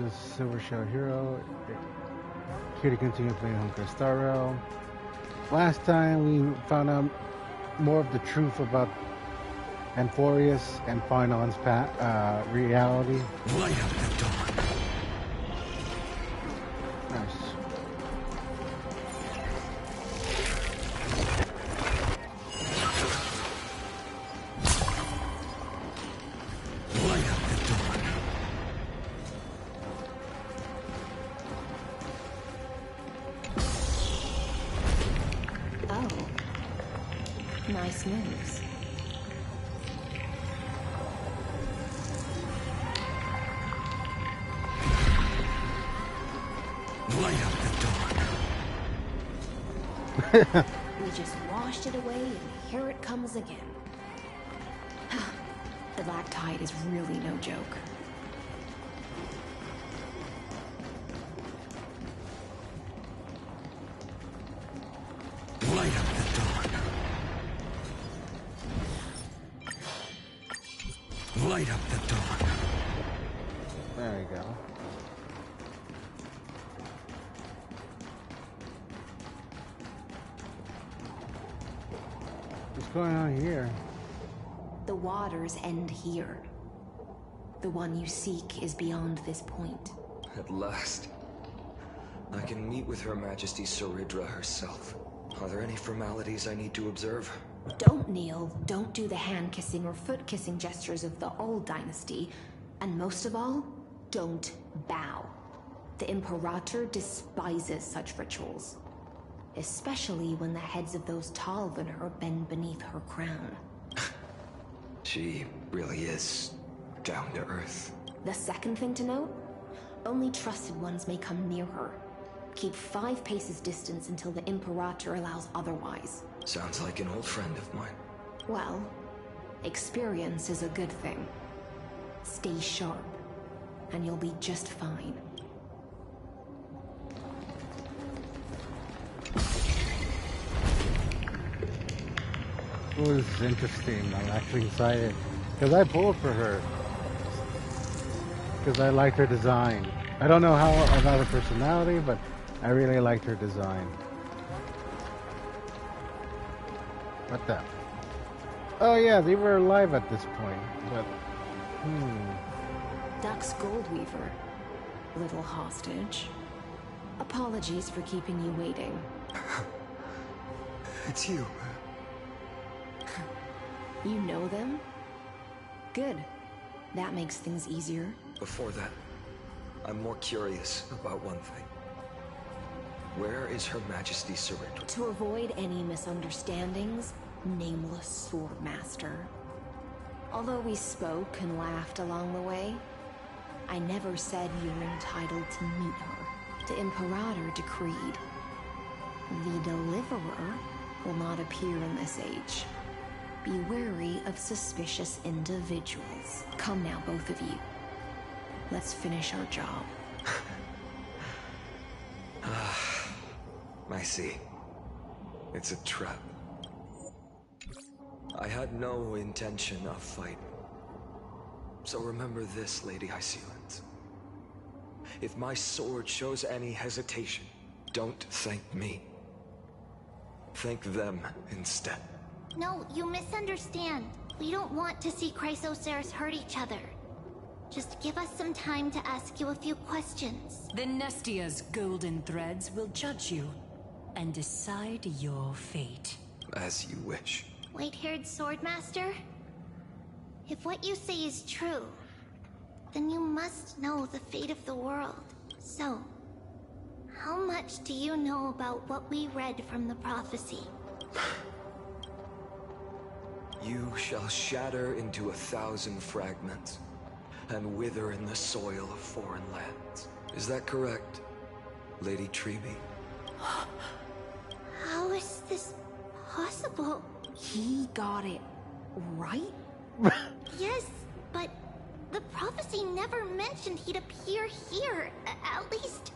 the Silver Shell Hero. Here to continue playing Honki Star Rail. Last time we found out more of the truth about Amphorius and Finon's reality. Light up the dawn. Nice. Light up the dawn. Oh. Nice moves. Light up the dawn. We just washed it away and here it comes again. The black tide is really no joke. Light up the dawn. Light up the dawn. There you go. What's going on here? The waters end here. The one you seek is beyond this point. At last. I can meet with Her Majesty Saridra herself. Are there any formalities I need to observe? Don't kneel, don't do the hand-kissing or foot-kissing gestures of the old dynasty, and most of all, don't bow. The Imperator despises such rituals, especially when the heads of those taller than her bend beneath her crown. She really is down to earth. The second thing to note, only trusted ones may come near her. Keep 5 paces distance until the Imperator allows otherwise. Sounds like an old friend of mine. Well, experience is a good thing. Stay sharp, and you'll be just fine. It was interesting. I'm actually excited because I pulled for her because I liked her design. I don't know how about her personality, but I really liked her design. What the? Oh yeah, they were alive at this point, but Duck's Goldweaver, little hostage. Apologies for keeping you waiting. It's you. You know them? Good. That makes things easier. Before that, I'm more curious about one thing. Where is Her Majesty Saridra? To avoid any misunderstandings, nameless Swordmaster. Although we spoke and laughed along the way, I never said you were entitled to meet her. The Imperator decreed. The Deliverer will not appear in this age. Be wary of suspicious individuals. Come now, both of you. Let's finish our job. I see. It's a trap. I had no intention of fighting. So remember this, Lady Hysealans. If my sword shows any hesitation, don't thank me. Thank them instead. No, you misunderstand. We don't want to see Chrysoceres hurt each other. Just give us some time to ask you a few questions. The Nestia's golden threads will judge you and decide your fate. As you wish. White-haired Swordmaster? If what you say is true, then you must know the fate of the world. So, how much do you know about what we read from the prophecy? You shall shatter into 1,000 fragments and wither in the soil of foreign lands. Is that correct, Lady Treby? How is this possible? He got it right? Yes, but the prophecy never mentioned he'd appear here. At least,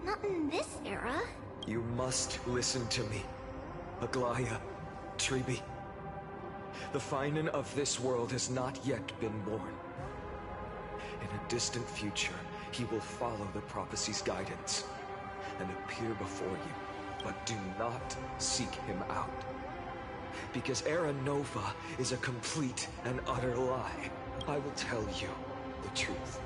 not in this era. You must listen to me, Aglaya, Treby. The Finan of this world has not yet been born. In a distant future, he will follow the prophecy's guidance and appear before you, but do not seek him out. Because Era Nova is a complete and utter lie. I will tell you the truth,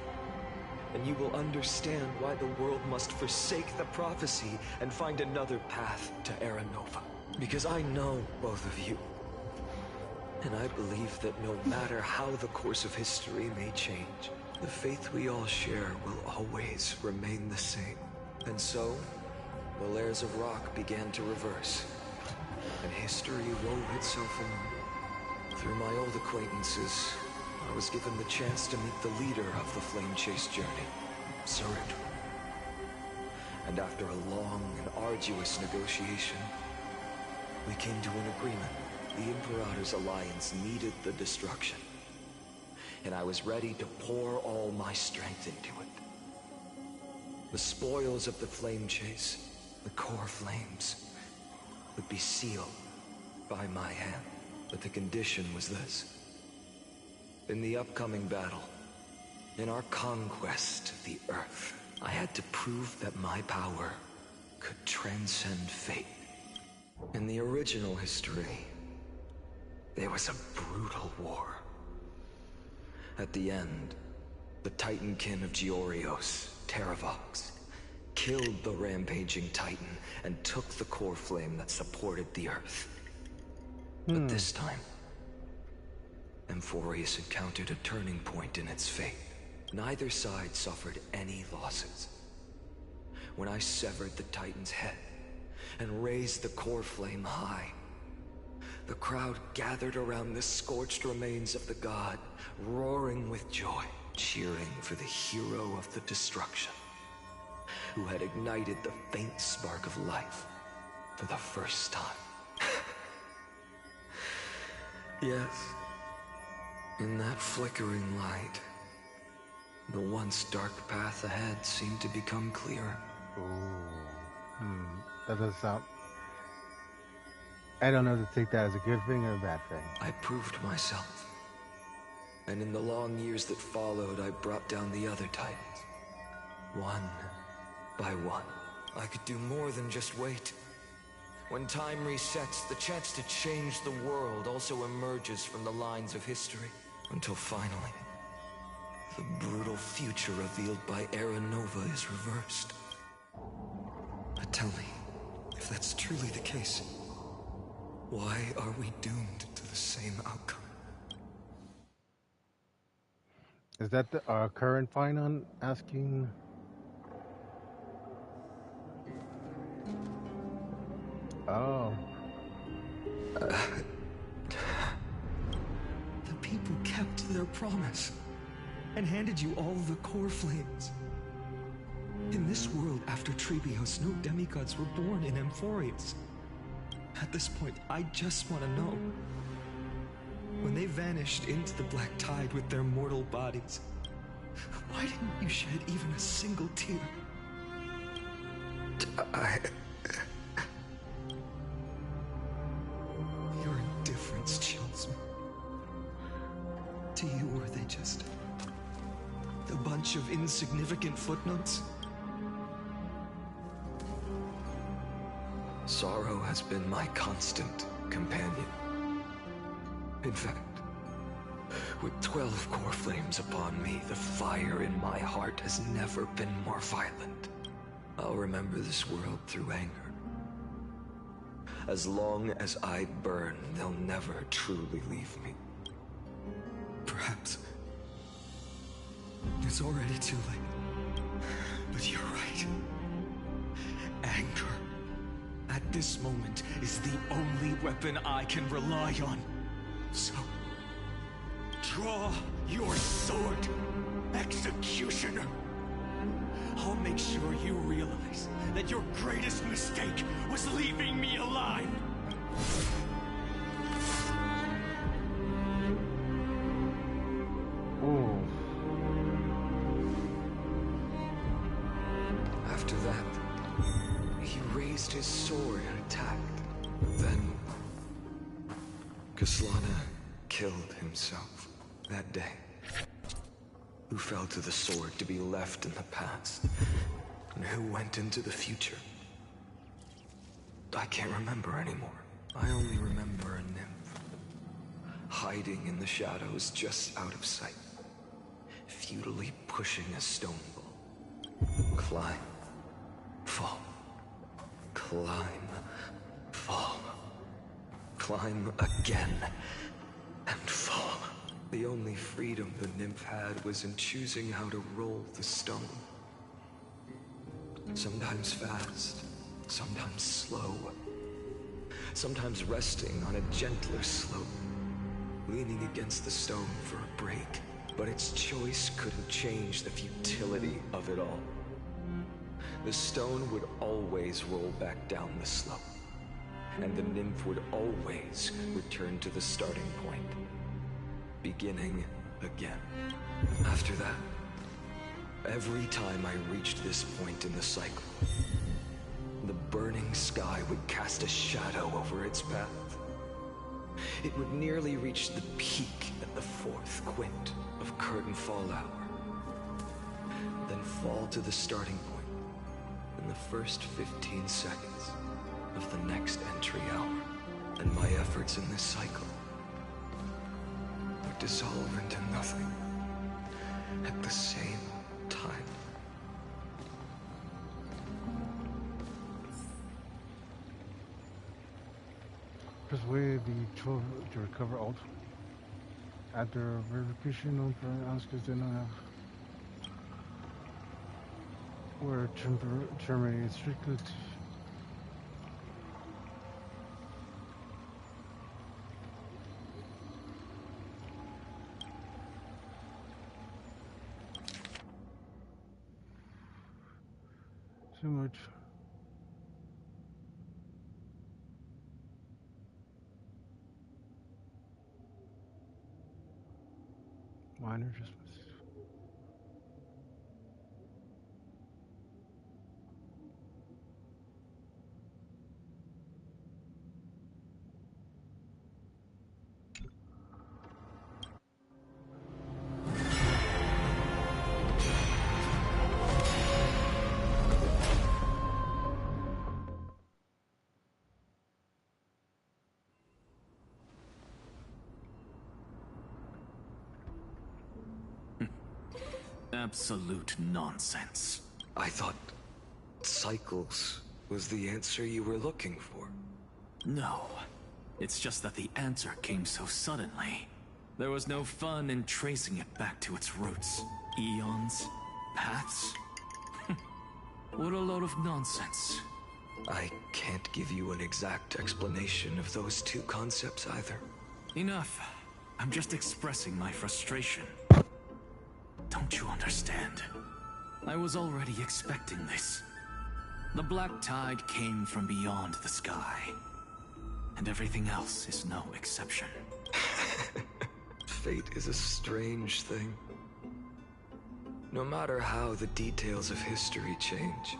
and you will understand why the world must forsake the prophecy and find another path to Era Nova. Because I know both of you, and I believe that no matter how the course of history may change, the faith we all share will always remain the same. And so, the layers of rock began to reverse, and history wove itself anew. Through my old acquaintances, I was given the chance to meet the leader of the Flame Chase journey, Surrender. And after a long and arduous negotiation, we came to an agreement. The Imperator's alliance needed the destruction, and I was ready to pour all my strength into it. The spoils of the Flame Chase, the core flames, would be sealed by my hand. But the condition was this. In the upcoming battle, in our conquest of the Earth, I had to prove that my power could transcend fate. In the original history, there was a brutal war. At the end, the Titankin of Georios, Terravox, killed the rampaging Titan and took the core flame that supported the Earth. But this time, Amphorius encountered a turning point in its fate. Neither side suffered any losses. When I severed the Titan's head and raised the core flame high, the crowd gathered around the scorched remains of the god, roaring with joy, cheering for the hero of the destruction, who had ignited the faint spark of life for the first time. Yes, in that flickering light, the once dark path ahead seemed to become clearer. That does sound... I don't know to take that as a good thing or a bad thing. I proved myself. And in the long years that followed, I brought down the other Titans. One by one. I could do more than just wait. When time resets, the chance to change the world also emerges from the lines of history. Until finally, the brutal future revealed by Era Nova is reversed. But tell me, if that's truly the case, why are we doomed to the same outcome? Is that our current final asking? Oh. The people kept their promise and handed you all the core flames. In this world after Trebios, no demigods were born in Amphorius. At this point, I just want to know. When they vanished into the black tide with their mortal bodies, why didn't you shed even a single tear? Your indifference chills me. To you, were they just a bunch of insignificant footnotes? Sorrow has been my constant companion. In fact, with 12 core flames upon me, the fire in my heart has never been more violent. I'll remember this world through anger. As long as I burn, they'll never truly leave me. Perhaps it's already too late. But you're right. Anger, at this moment, is the only weapon I can rely on. So, draw your sword, Executioner. I'll make sure you realize that your greatest mistake was leaving me alive. Ooh. After that, he raised his sword and attacked. Then, Kaslana killed himself that day. Who fell to the sword to be left in the past? And who went into the future? I can't remember anymore. I only remember a nymph, hiding in the shadows just out of sight, futilely pushing a stone ball. Climb, fall, climb, fall, climb again, and fall. The only freedom the nymph had was in choosing how to roll the stone. Sometimes fast, sometimes slow. Sometimes resting on a gentler slope, leaning against the stone for a break. But its choice couldn't change the futility of it all. The stone would always roll back down the slope, and the nymph would always return to the starting point, beginning again. After that, every time I reached this point in the cycle, the burning sky would cast a shadow over its path. It would nearly reach the peak at the 4th quint of curtain fall hour, then fall to the starting point in the first 15 seconds of the next entry hour. And my efforts in this cycle would dissolve into nothing at the same time. Persuade the troll to recover ult. After verification known for Oscars did not have were terminated strictly so much. Minor adjustments. Absolute nonsense. I thought cycles was the answer you were looking for. No. It's just that the answer came so suddenly. There was no fun in tracing it back to its roots. Eons? Paths? What a load of nonsense. I can't give you an exact explanation of those two concepts either. Enough. I'm just expressing my frustration. Don't you understand? I was already expecting this. The black tide came from beyond the sky. And everything else is no exception. Fate is a strange thing. No matter how the details of history change,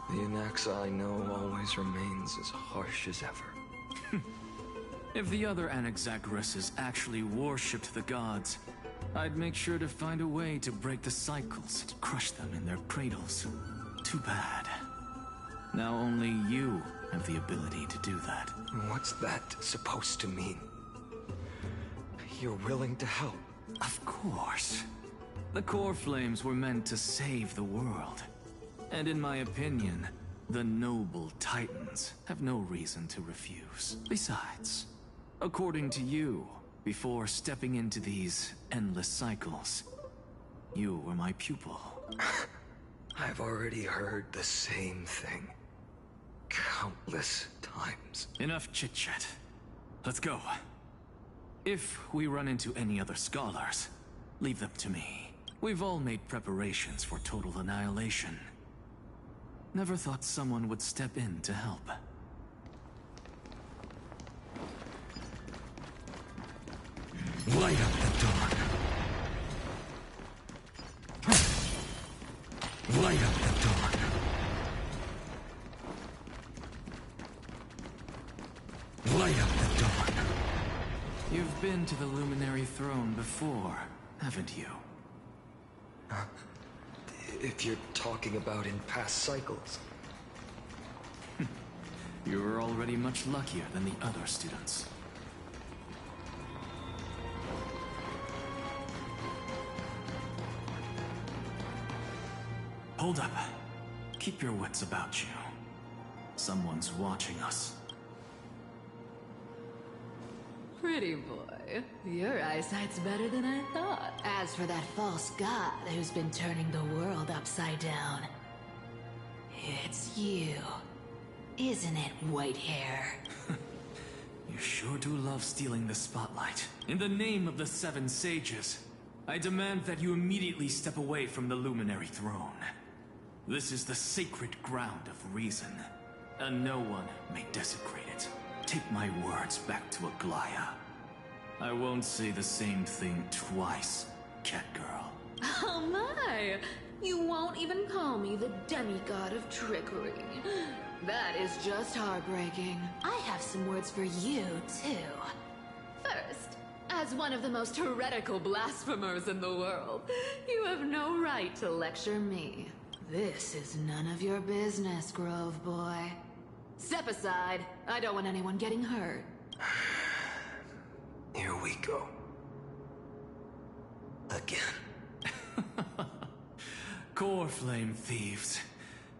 the Anaxa I know always remains as harsh as ever. If the other Anaxagoras actually worshipped the gods, I'd make sure to find a way to break the cycles and crush them in their cradles. Too bad. Now only you have the ability to do that. What's that supposed to mean? You're willing to help? Of course. The core flames were meant to save the world. And in my opinion, the noble titans have no reason to refuse. Besides, according to you, before stepping into these endless cycles, you were my pupil. I've already heard the same thing. Countless times. Enough chit-chat. Let's go. If we run into any other scholars, leave them to me. We've all made preparations for total annihilation. Never thought someone would step in to help. Light up the dawn. Light up the dawn. Light up the dawn. You've been to the Luminary Throne before, haven't you? If you're talking about in past cycles. You were already much luckier than the other students. Hold up. Keep your wits about you. Someone's watching us. Pretty boy, your eyesight's better than I thought. As for that false god who's been turning the world upside down, it's you, isn't it, white hair? You sure do love stealing the spotlight. In the name of the Seven Sages, I demand that you immediately step away from the Luminary Throne. This is the sacred ground of reason, and no one may desecrate it. Take my words back to Aglaya. I won't say the same thing twice, Catgirl. Oh my! You won't even call me the demigod of trickery. That is just heartbreaking. I have some words for you, too. First, as one of the most heretical blasphemers in the world, you have no right to lecture me. This is none of your business, Grove Boy. Step aside. I don't want anyone getting hurt. Here we go. Again. Core Flame thieves.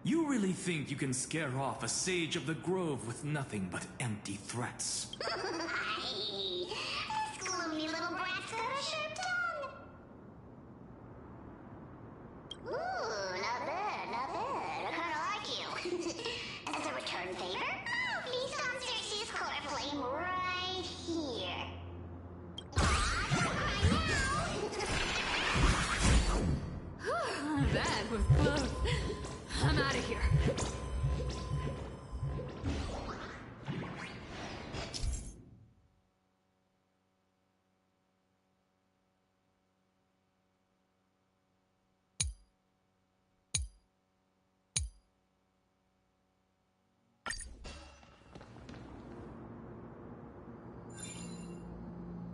You really think you can scare off a sage of the Grove with nothing but empty threats? This gloomy little brat's got a sharp tongue. Ooh, not bad, not bad. I kinda like you. As a return favor, feast on Cersei's core flame right here. That was close. I'm out of here.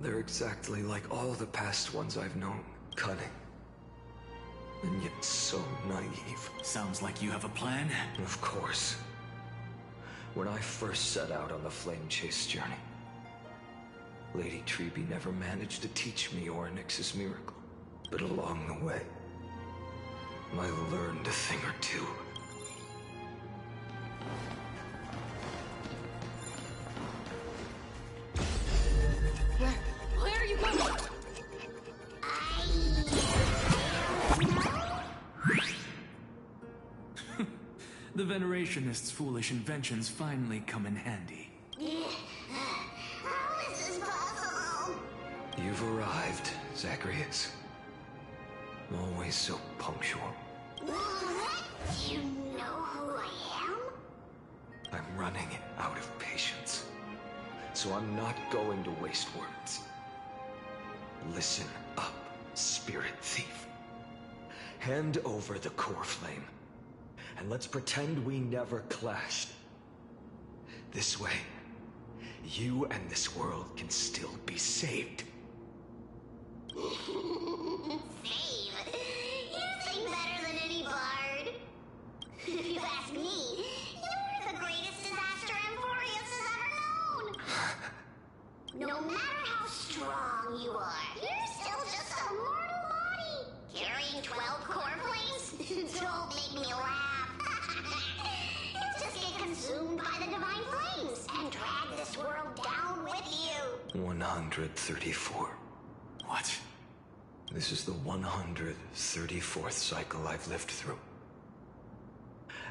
They're exactly like all the past ones I've known. Cunning. And yet so naive. Sounds like you have a plan. Of course. When I first set out on the Flame Chase journey, Lady Treby never managed to teach me Orynyx's miracle. But along the way, I learned a thing or two. Where are you going? The Venerationists' foolish inventions finally come in handy. How is this possible? You've arrived, Zacharias. Always so punctual. What? You know who I am? I'm running out of patience. So I'm not going to waste words. Listen up, Spirit Thief. Hand over the core flame, and let's pretend we never clashed. This way, you and this world can still be saved. Save. You sing better than any bard. If you ask me, you're the greatest disaster Emporius has ever known. No matter how strong you are, you're still just a mortal body. Carrying 12 core flames? Don't make me laugh. You'll just get consumed by the divine flames and drag this world down with you. 134. What? This is the 134th cycle I've lived through.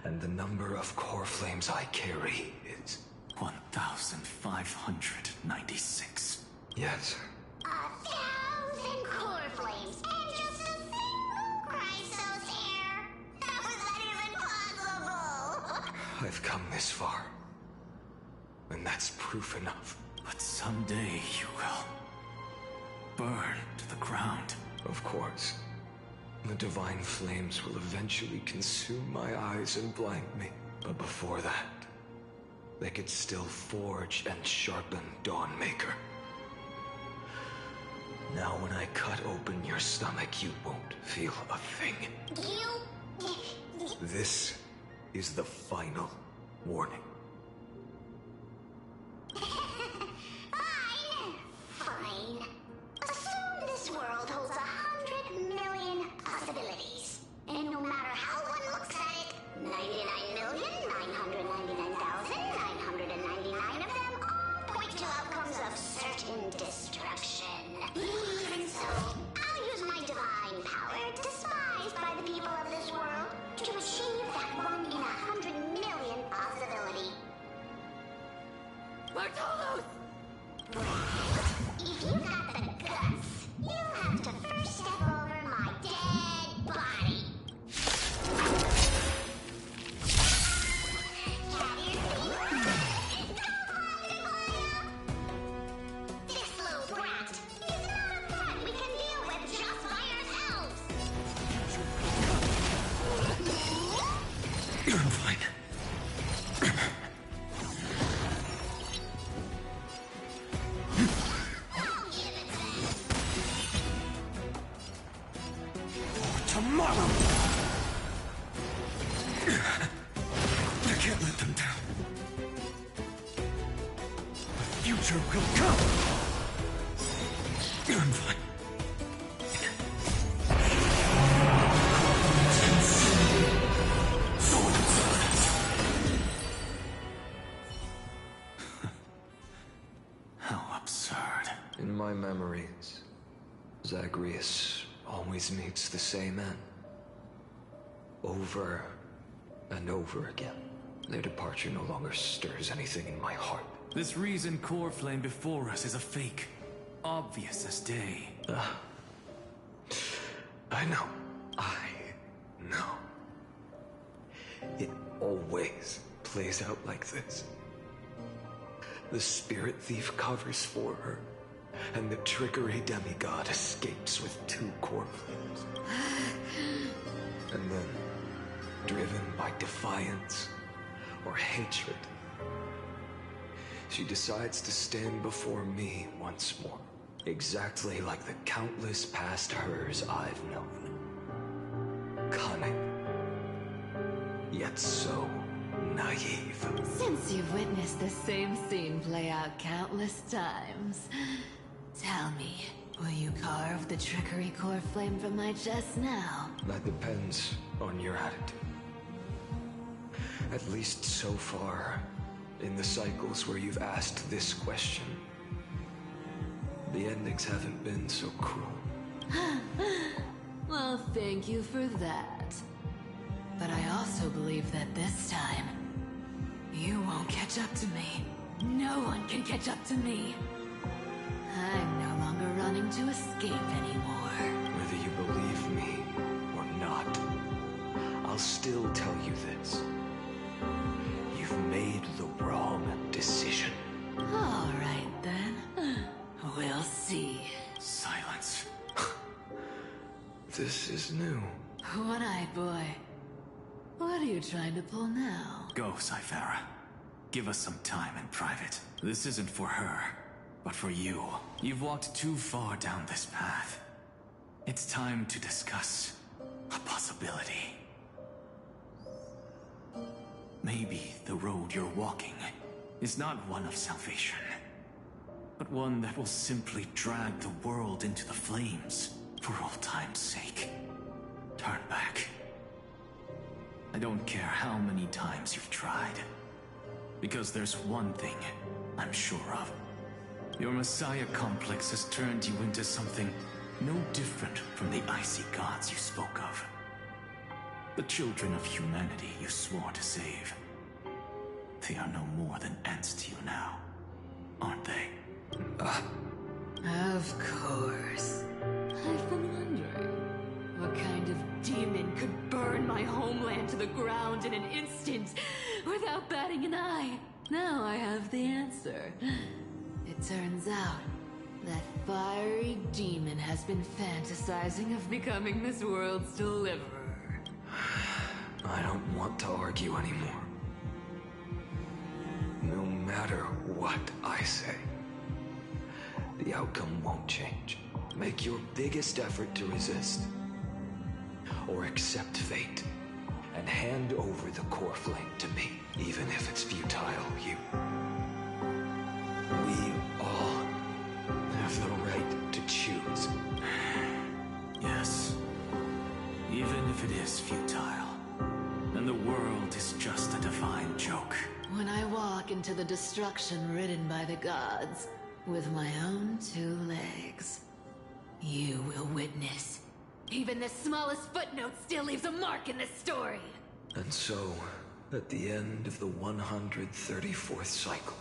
And the number of core flames I carry is... 1,596. Yes. 1,000 core flames and just a single Chrysos hair. How is that even possible? I've come this far. And that's proof enough. But someday you will burn to the ground. Of course. The divine flames will eventually consume my eyes and blind me. But before that, they could still forge and sharpen Dawnmaker. Now when I cut open your stomach, you won't feel a thing. You This is the final warning. Fine. Assume this world holds 100 million possibilities. And no matter how one looks at it, 99,999,999 of them all point to outcomes of certain destruction. Even so, I'll use my divine power, despised by the people of this world, to achieve that 1 in 100 million possibility. Bartolos! If you got the guts, you'll have to first step over my dead body. This little brat is not a threat we can deal with just by ourselves. I'm fine. Don't give it back. Tomorrow! I can't let them down. The future will come! I'm fine. How absurd. In my memories, Zagreus always meets the same end. Over and over again. Their departure no longer stirs anything in my heart. This reason core flame before us is a fake. Obvious as day. I know. It always plays out like this. The spirit thief covers for her, and the trickery demigod escapes with 2 core flames. And then, driven by defiance or hatred, she decides to stand before me once more, exactly like the countless past hers I've known. Cunning, yet so naive. Since you've witnessed the same scene play out countless times, tell me, will you carve the trickery core flame from my chest now? That depends on your attitude. At least so far, in the cycles where you've asked this question, the endings haven't been so cruel. Well, thank you for that. But I also believe that this time, you won't catch up to me. No one can catch up to me. I'm no longer running to escape anymore. Whether you believe me or not, I'll still tell you this. You've made the wrong decision. All right, then. We'll see. Silence. This is new. One-eyed boy. What are you trying to pull now? Go, Cyphera. Give us some time in private. This isn't for her, but for you. You've walked too far down this path. It's time to discuss a possibility. Maybe the road you're walking is not one of salvation, but one that will simply drag the world into the flames for old time's sake. Turn back. I don't care how many times you've tried, because there's one thing I'm sure of. Your Messiah complex has turned you into something no different from the icy gods you spoke of. The children of humanity you swore to save. They are no more than ants to you now, aren't they? Of course. I've been wondering, what kind of demon could burn my homeland to the ground in an instant without batting an eye? Now I have the answer. It turns out that fiery demon has been fantasizing of becoming this world's deliverer. I don't want to argue anymore. No matter what I say, the outcome won't change. Make your biggest effort to resist, or accept fate, and hand over the core flame to me, even if it's futile, we all have the right to choose. Yes. Even if it is futile, and the world is just a divine joke. When I walk into the destruction ridden by the gods, with my own 2 legs, you will witness. Even the smallest footnote still leaves a mark in this story. And so, at the end of the 134th cycle,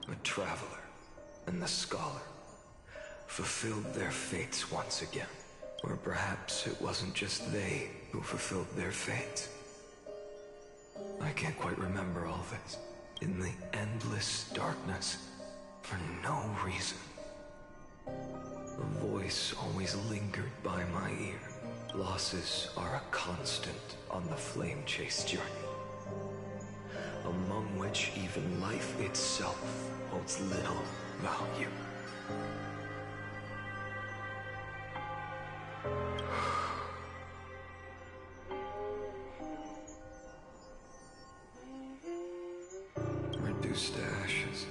the Traveler and the Scholar fulfilled their fates once again. Or perhaps it wasn't just they who fulfilled their fates. I can't quite remember all this. In the endless darkness, for no reason, a voice always lingered by my ear. Losses are a constant on the flame chase journey, among which even life itself holds little value. Reduced to ashes.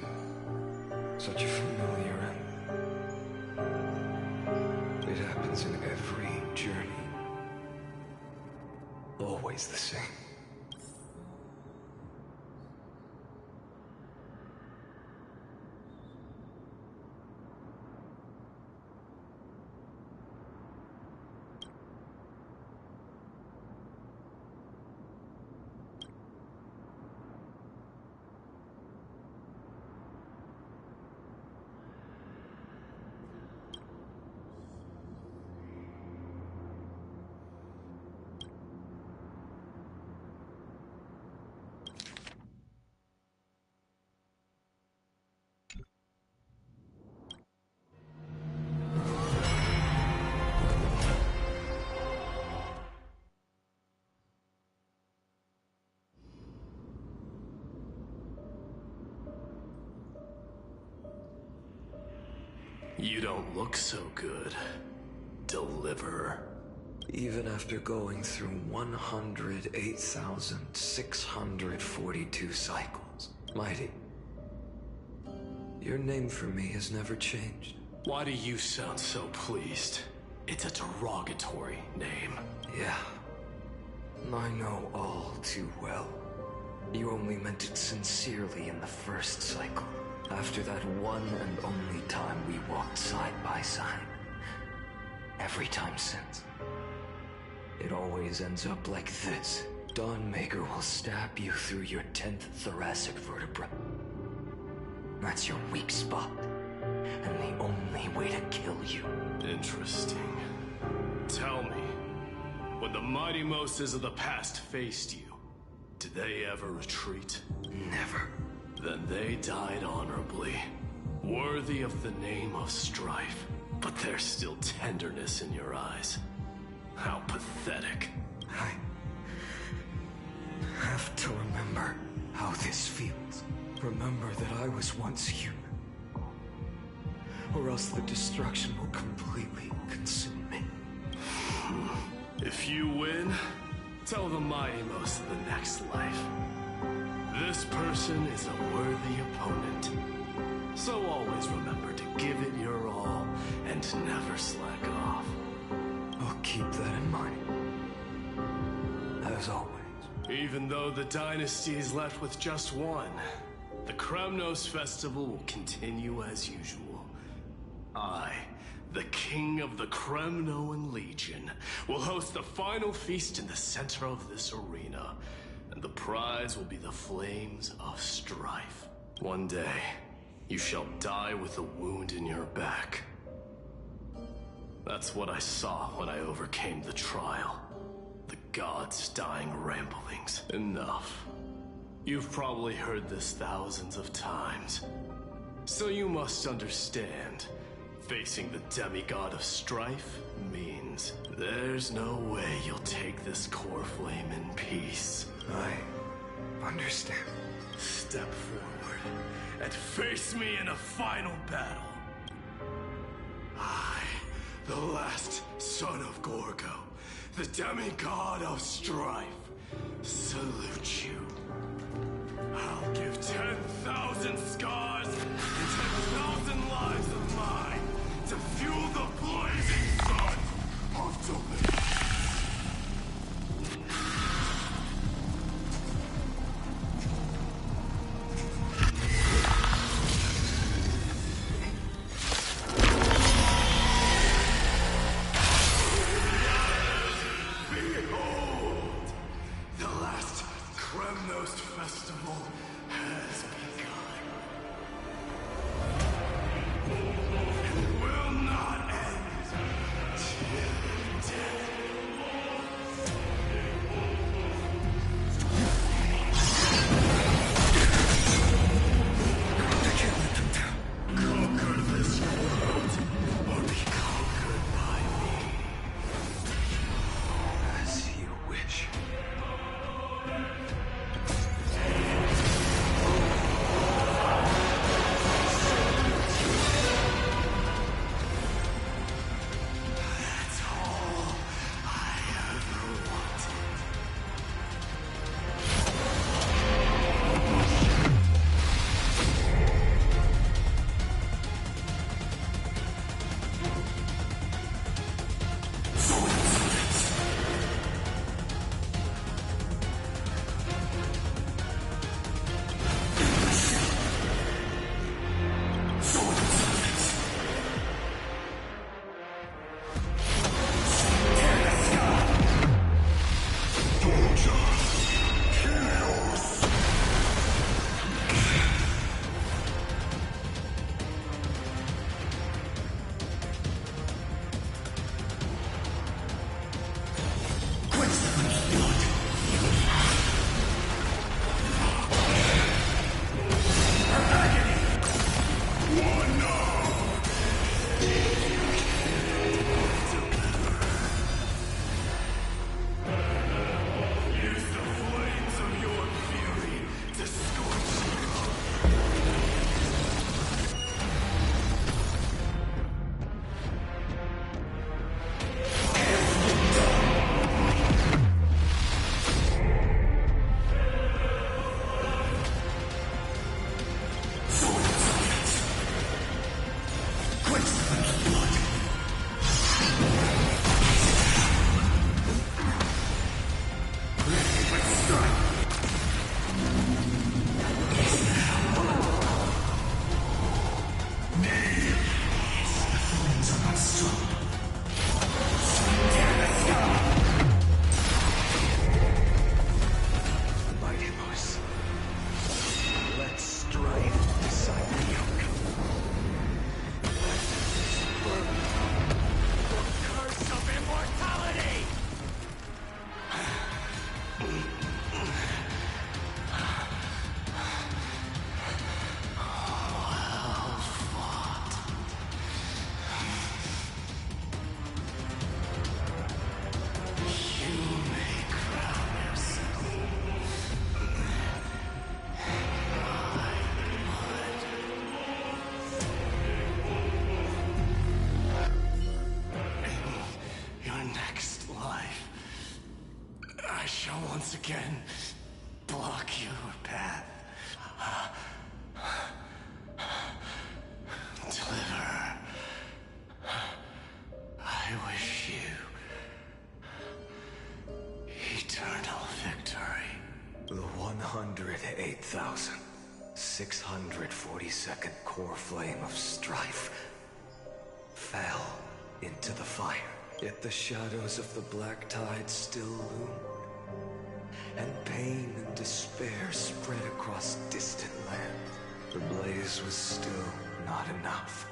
Such a familiar end. It happens in every journey. Always the same. You don't look so good, Deliverer. Even after going through 108,642 cycles, Mighty, your name for me has never changed. Why do you sound so pleased? It's a derogatory name. Yeah, I know all too well. You only meant it sincerely in the first cycle. After that one and only time we walked side by side. Every time since. It always ends up like this. Dawnmaker will stab you through your 10th thoracic vertebra. That's your weak spot. And the only way to kill you. Interesting. Tell me, when the mighty Moses of the past faced you, did they ever retreat? Never. Then they died honorably, worthy of the name of strife. But there's still tenderness in your eyes. How pathetic. I have to remember how this feels. Remember that I was once human. Or else the destruction will completely consume me. If you win, tell the mighty most of the next life. This person is a worthy opponent. So always remember to give it your all and never slack off. I'll keep that in mind. As always. Even though the dynasty is left with just one, the Kremnos festival will continue as usual. I, the king of the Kremnoan Legion, will host the final feast in the center of this arena. And the prize will be the flames of strife. One day, you shall die with a wound in your back. That's what I saw when I overcame the trial. The gods' dying ramblings. Enough. You've probably heard this thousands of times. So you must understand, facing the demigod of strife means there's no way you'll take this core flame in peace. I understand. Step forward and face me in a final battle. I, the last son of Gorgo, the demigod of strife, salute you. I'll give 10,000 scars and 10,000 lives of mine to fuel the blazing sun of deliverance. Festival has begun. It will not end till death. Conquer this world or be conquered by me. As you wish. Once again, block your path. Deliver. I wish you eternal victory. The 108,642nd core flame of strife fell into the fire. Yet the shadows of the black tide still loom. And pain and despair spread across distant lands. The blaze was still not enough.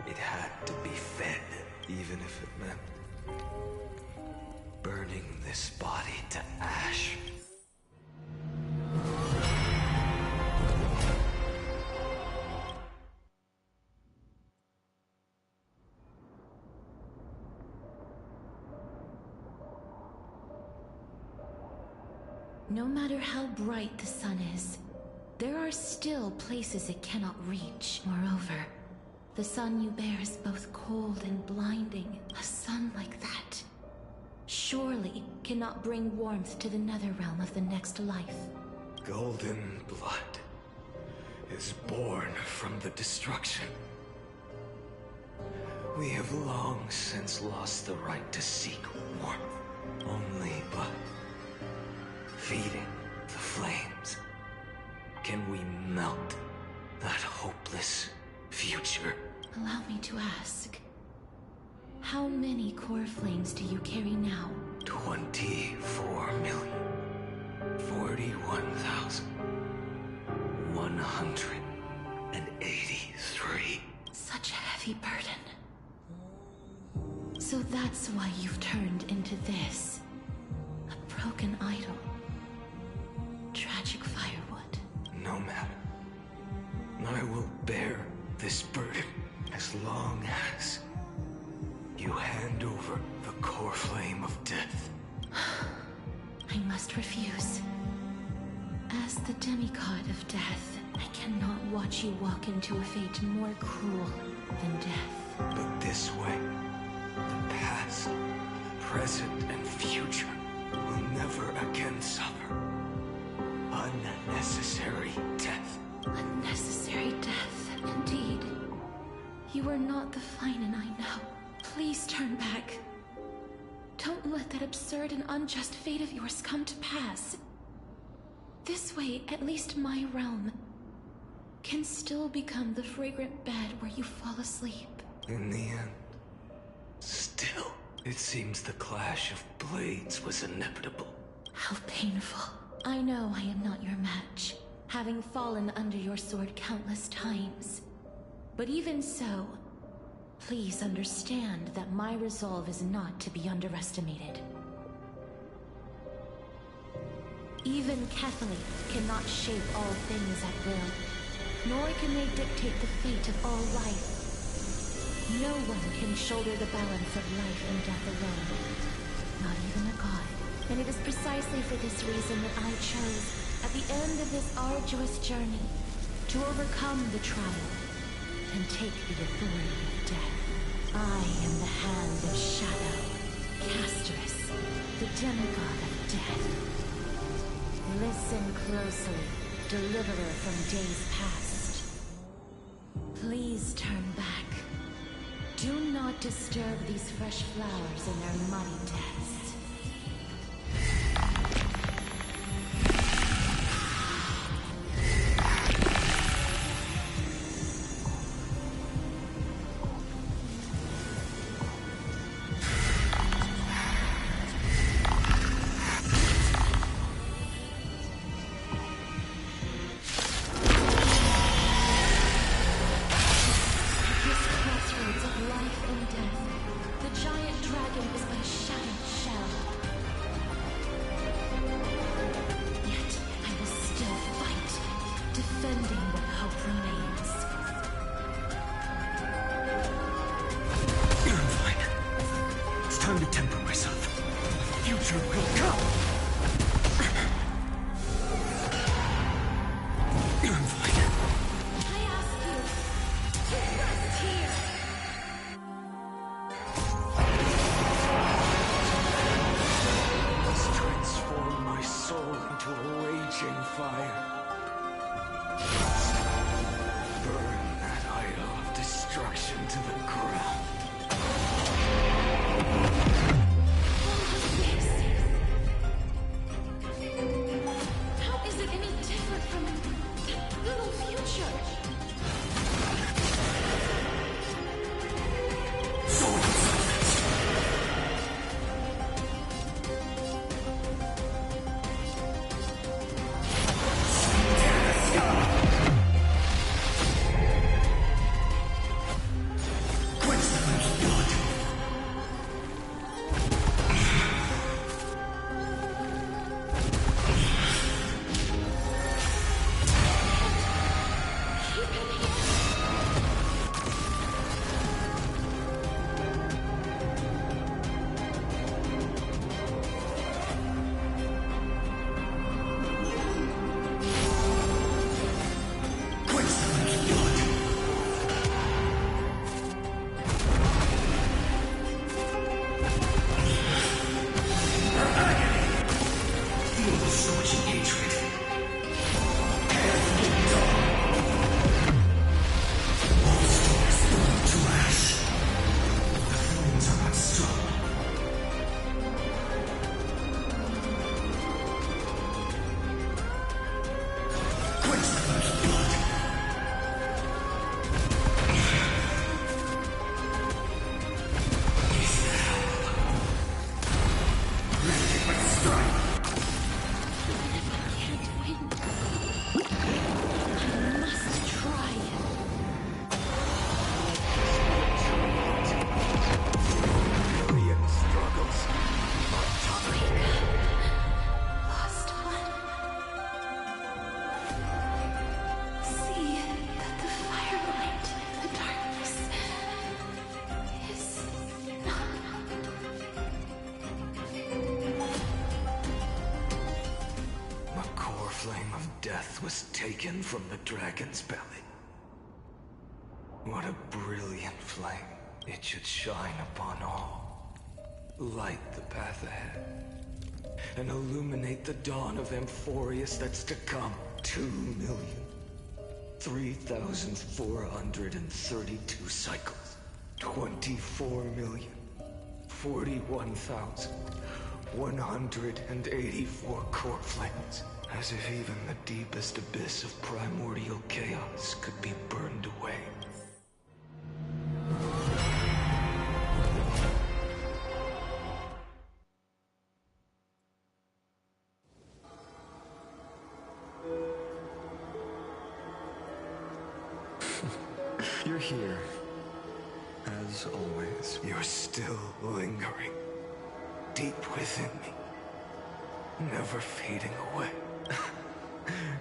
It had to be fed, even if it meant burning this body to ash. No matter how bright the sun is, there are still places it cannot reach. Moreover, the sun you bear is both cold and blinding. A sun like that surely cannot bring warmth to the nether realm of the next life. Golden blood is born from the destruction. We have long since lost the right to seek warmth. Only by feeding the flames can we melt that hopeless future. Allow me to ask, how many core flames do you carry now? 24,183. Such a heavy burden. So that's why you've turned into this. A broken idol. Tragic firewood. No matter. I will bear this burden as long as you hand over the core flame of death. I must refuse. As the demigod of death, I cannot watch you walk into a fate more cruel than death. But this way, the past, present, and future will never again suffer unnecessary death. Unnecessary death, indeed. You are not the Feinen I know. Please turn back. Don't let that absurd and unjust fate of yours come to pass. This way, at least my realm can still become the fragrant bed where you fall asleep. In the end, still, it seems the clash of blades was inevitable. How painful. I know I am not your match, having fallen under your sword countless times. But even so, please understand that my resolve is not to be underestimated. Even Catholic cannot shape all things at will, nor can they dictate the fate of all life. No one can shoulder the balance of life and death alone, not even a god. And it is precisely for this reason that I chose, at the end of this arduous journey, to overcome the trial and take the authority of death. I am the Hand of Shadow, Casterus, the demigod of death. Listen closely, deliverer from days past. Please turn back. Do not disturb these fresh flowers in their muddy deaths. Million struggles. Lost one. See that the firelight in the darkness is not. The core flame of death was taken from the dragon's belly. What a brilliant flame. It should shine upon all. Light the path ahead. And illuminate the dawn of Amphorius that's to come. 2,003,432 cycles. 24,041,184 core flames. As if even the deepest abyss of primordial chaos could be burned away. You're here. As always. You're still lingering. Deep within me. Never fading away.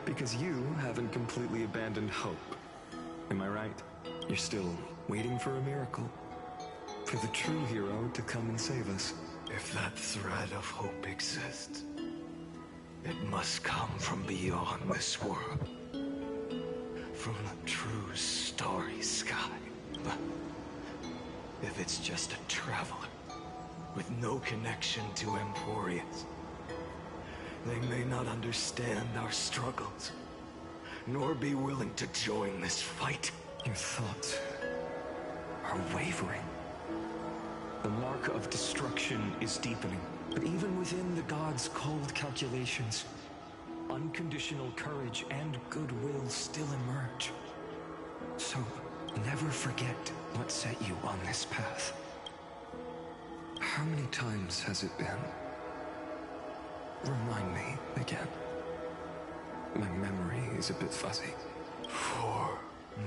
Because you haven't completely abandoned hope. Am I right? You're still waiting for a miracle. For the true hero to come and save us. If that thread of hope exists, it must come from beyond this world. From the true starry sky. But if it's just a traveler with no connection to Emporius, they may not understand our struggles, nor be willing to join this fight. Your thoughts are wavering. The mark of destruction is deepening. But even within the gods' cold calculations, unconditional courage and goodwill still emerge. So, never forget what set you on this path. How many times has it been? Remind me again. My memory is a bit fuzzy. 4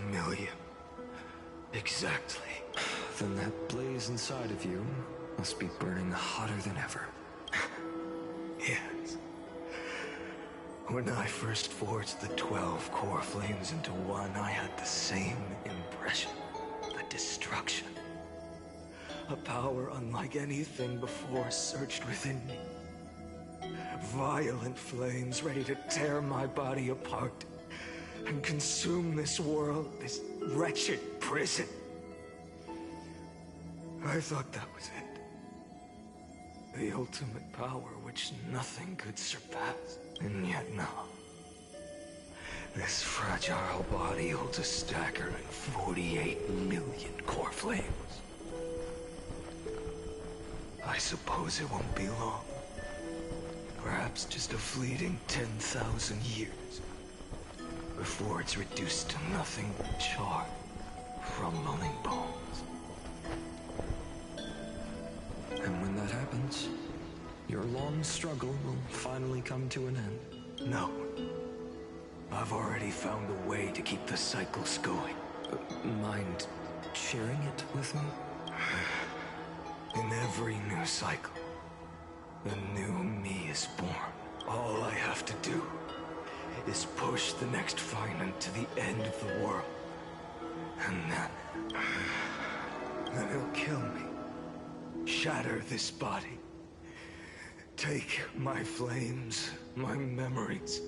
million. Exactly. Then that blaze inside of you must be burning hotter than ever. Yes. When I first forged the 12 core flames into one, I had the same impression. The destruction. A power unlike anything before surged within me. Violent flames ready to tear my body apart and consume this world, this wretched prison. I thought that was it. The ultimate power which nothing could surpass. And yet now, this fragile body holds a staggering 48 million core flames. I suppose it won't be long. Perhaps just a fleeting 10,000 years before it's reduced to nothing but charred, crumbling bones. And when that happens, your long struggle will finally come to an end. No. I've already found a way to keep the cycles going. Mind sharing it with me? In every new cycle, a new me is born. All I have to do is push the next finite to the end of the world. And then he'll kill me. Shatter this body. Take my flames, my memories,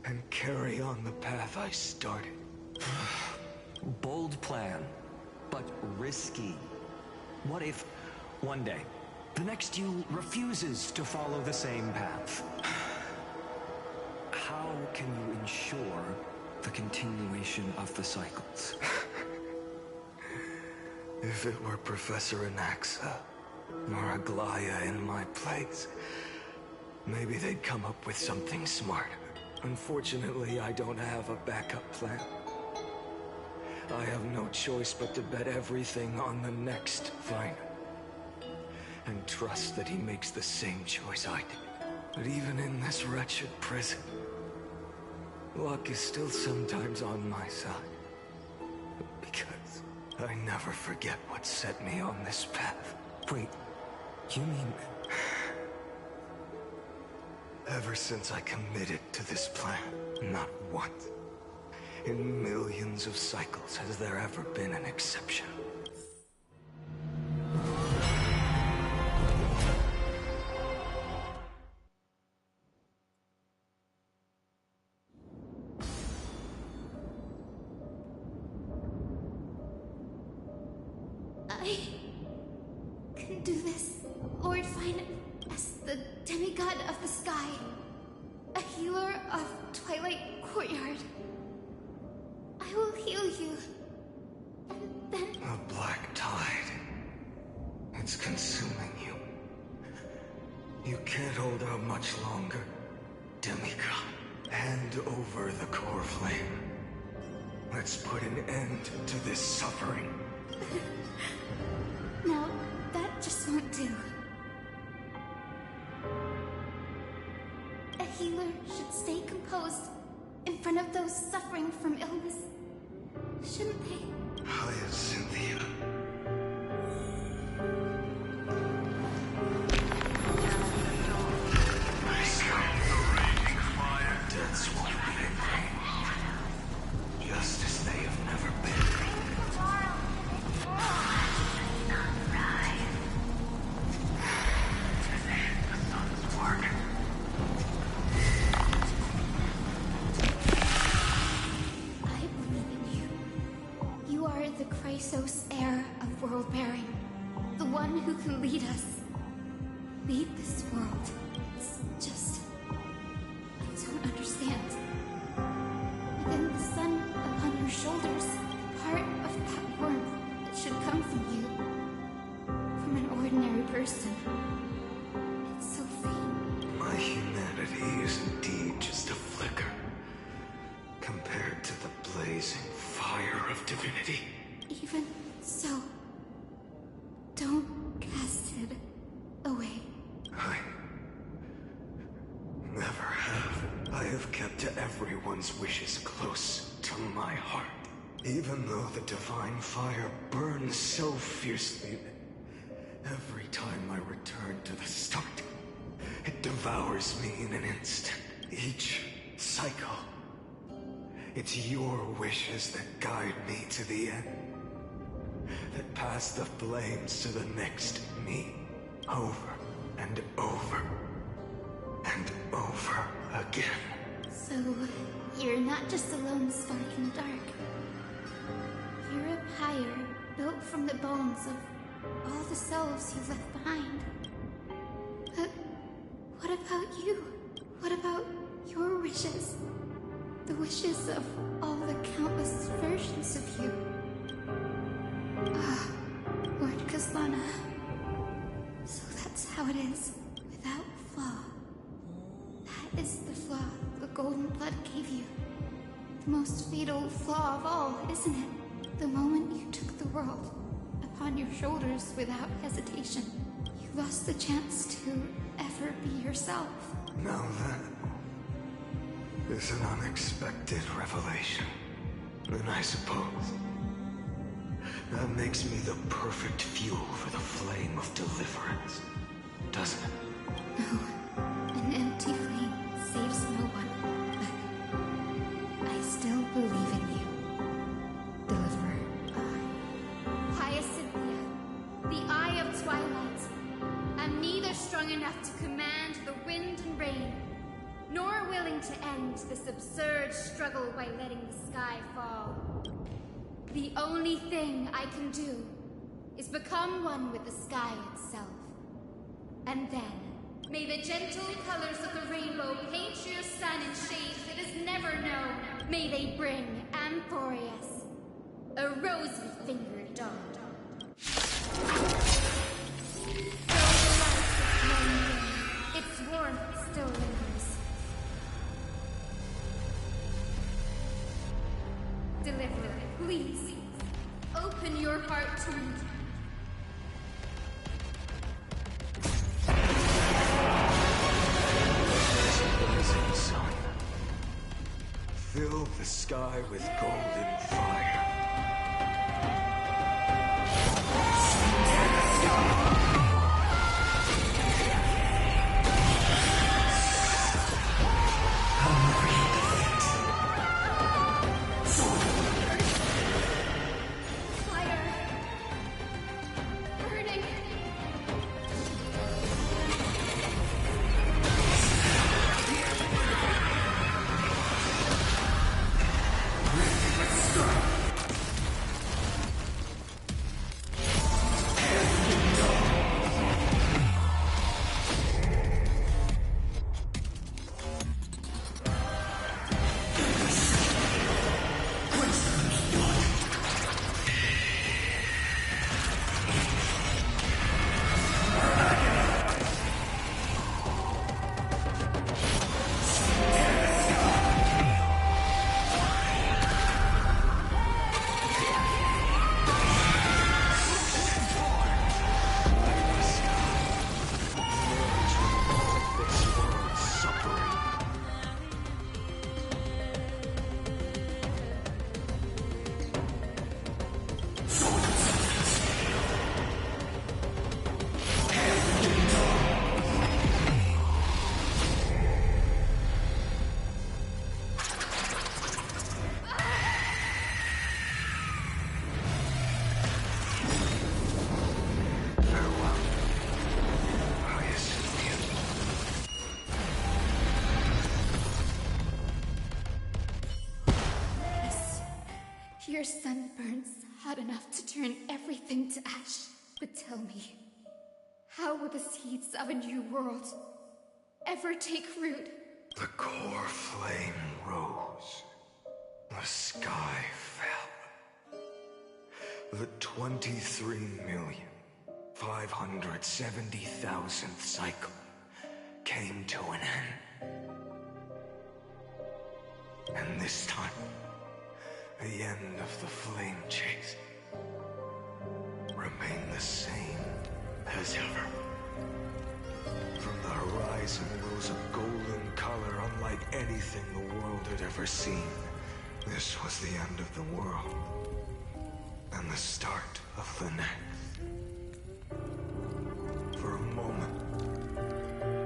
and carry on the path I started. Bold plan, but risky. What if, one day, the next you refuses to follow the same path? How can you ensure the continuation of the cycles? If it were Professor Anaxa or Aglaya in my place, maybe they'd come up with something smarter. Unfortunately, I don't have a backup plan. I have no choice but to bet everything on the next fight. and trust that he makes the same choice I did. But even in this wretched prison, luck is still sometimes on my side. Because I never forget what set me on this path. Wait, you mean... Ever since I committed to this plan, not once, in millions of cycles, has there ever been an exception. I can do this, Lord Fine, as the demigod of the sky, a healer of Twilight Courtyard. I will heal you, and then... A black tide. It's consuming you. You can't hold out much longer, demigod. Hand over the core flame. Let's put an end to this suffering. No, that just won't do. A healer should stay composed in front of those suffering from illness, shouldn't they? Hyacinthia. Death's what we in pain. Just as they have never been. Chrysos, heir of world bearing, the one who can lead us, lead this world. It's just, I don't understand. Within the sun upon your shoulders, part of that warmth that should come from you, from an ordinary person. It's so faint. My humanity is indeed just a flicker compared to the blazing fire of divinity. Even so, don't cast it away. I never have. I have kept everyone's wishes close to my heart. Even though the divine fire burns so fiercely that every time I return to the start, it devours me in an instant. Each cycle, it's your wishes that guide me to the end. That pass the flames to the next me, over and over and over again. So, you're not just a lone spark in the dark. You're a pyre built from the bones of all the selves you left behind. But what about you? What about your wishes? The wishes of all the countless versions of you. Lord Kaslana. So that's how it is, without flaw. That is the flaw the golden blood gave you. The most fatal flaw of all, isn't it? The moment you took the world upon your shoulders without hesitation, you lost the chance to ever be yourself. Now that is an unexpected revelation. Then I suppose that makes me the perfect fuel for the flame of deliverance, doesn't it? No, an empty flame saves no one, but I still believe in you, Deliverer. Hyacinthia, the Eye of Twilight. I'm neither strong enough to command the wind and rain, nor willing to end this absurd struggle by letting the sky fall. The only thing I can do is become one with the sky itself. And then, may the gentle colors of the rainbow paint your sun in shades it has never known. May they bring Amphorius a rosy-fingered dawn. Though the light is blowing in, its warmth still lingers. Deliverer, please, open your heart to me. fill the sky with golden fire. Your sun burns hot enough to turn everything to ash. But tell me, how will the seeds of a new world ever take root? The core flame rose. The sky fell. The 23,570,000th cycle came to an end. And this time, the end of the flame chase remained the same as ever. From the horizon rose a golden color unlike anything the world had ever seen. This was the end of the world, and the start of the next. For a moment,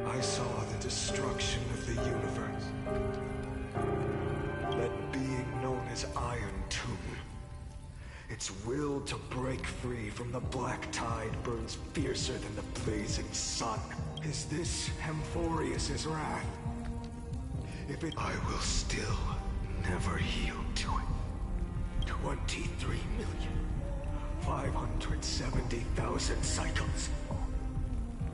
I saw the destruction of the universe. That being known as Iron Tomb, its will to break free from the black tide burns fiercer than the blazing sun. Is this Amphorius' wrath? If it, I will still never yield to it. 23,570,000 cycles.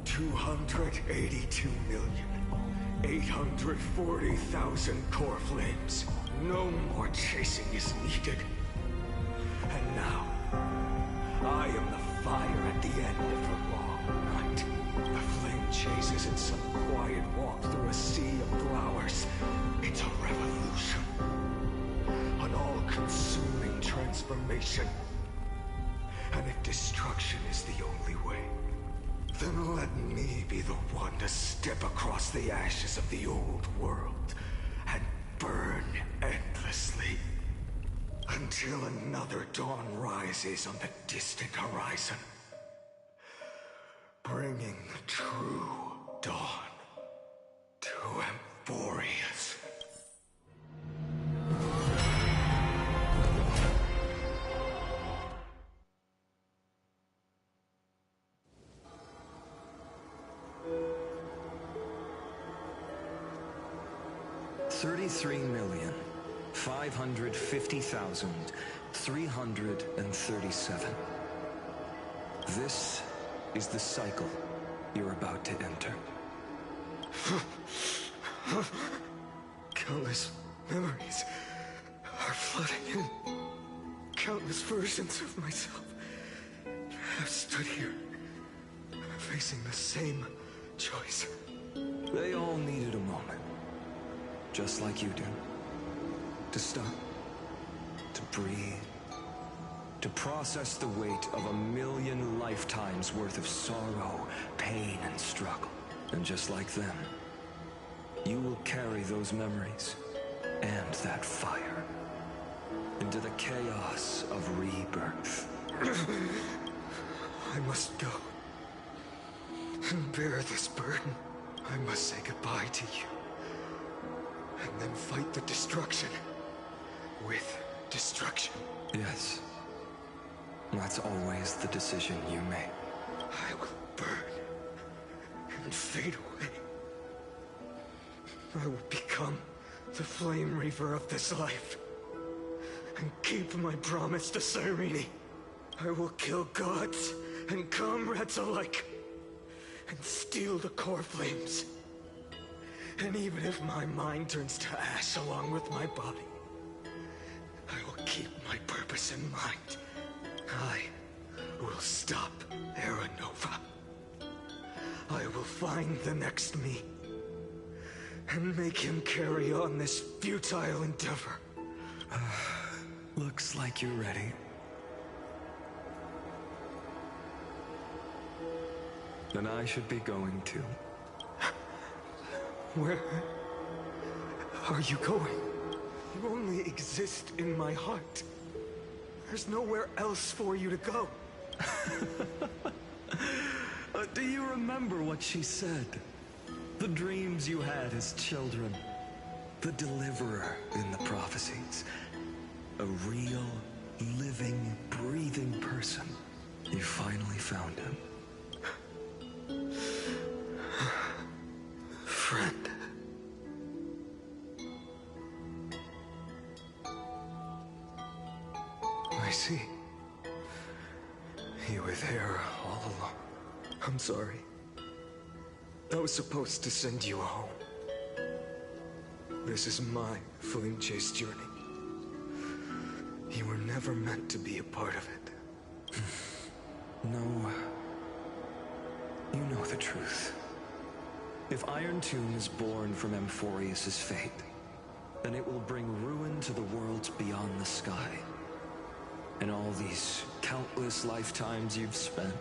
282,840,000 core flames. No more chasing is needed. And now, I am the fire at the end of the long night. The flame chase isn't some quiet walk through a sea of flowers. It's a revolution. An all-consuming transformation. And if destruction is the only way, then let me be the one to step across the ashes of the old world and burn endlessly until another dawn rises on the distant horizon, bringing the true dawn to Amphorius. $33,550,337. This is the cycle you're about to enter. Countless memories are flooding in. Countless versions of myself have stood here, facing the same choice. They all needed a moment. Just like you do. To stop. To breathe. To process the weight of 1,000,000 lifetimes worth of sorrow, pain, and struggle. And just like them, you will carry those memories and that fire into the chaos of rebirth. I must go and bear this burden. I must say goodbye to you, and then fight the destruction with destruction. Yes, that's always the decision you make. I will burn and fade away. I will become the flame reaver of this life and keep my promise to Cyrene. I will kill gods and comrades alike and steal the core flames. And even if my mind turns to ash along with my body, I will keep my purpose in mind. I will stop Era Nova. I will find the next me and make him carry on this futile endeavor. Looks like you're ready. Then I should be going too. Where are you going? You only exist in my heart. There's nowhere else for you to go. Do you remember what she said? The dreams you had as children. The deliverer in the prophecies. A real, living, breathing person. You finally found him. Friend. I see. You were there all along. I'm sorry. I was supposed to send you home. This is my flame chase journey. You were never meant to be a part of it. No. You know the truth. If Iron Tomb is born from Amphorius' fate, then it will bring ruin to the worlds beyond the sky. And all these countless lifetimes you've spent,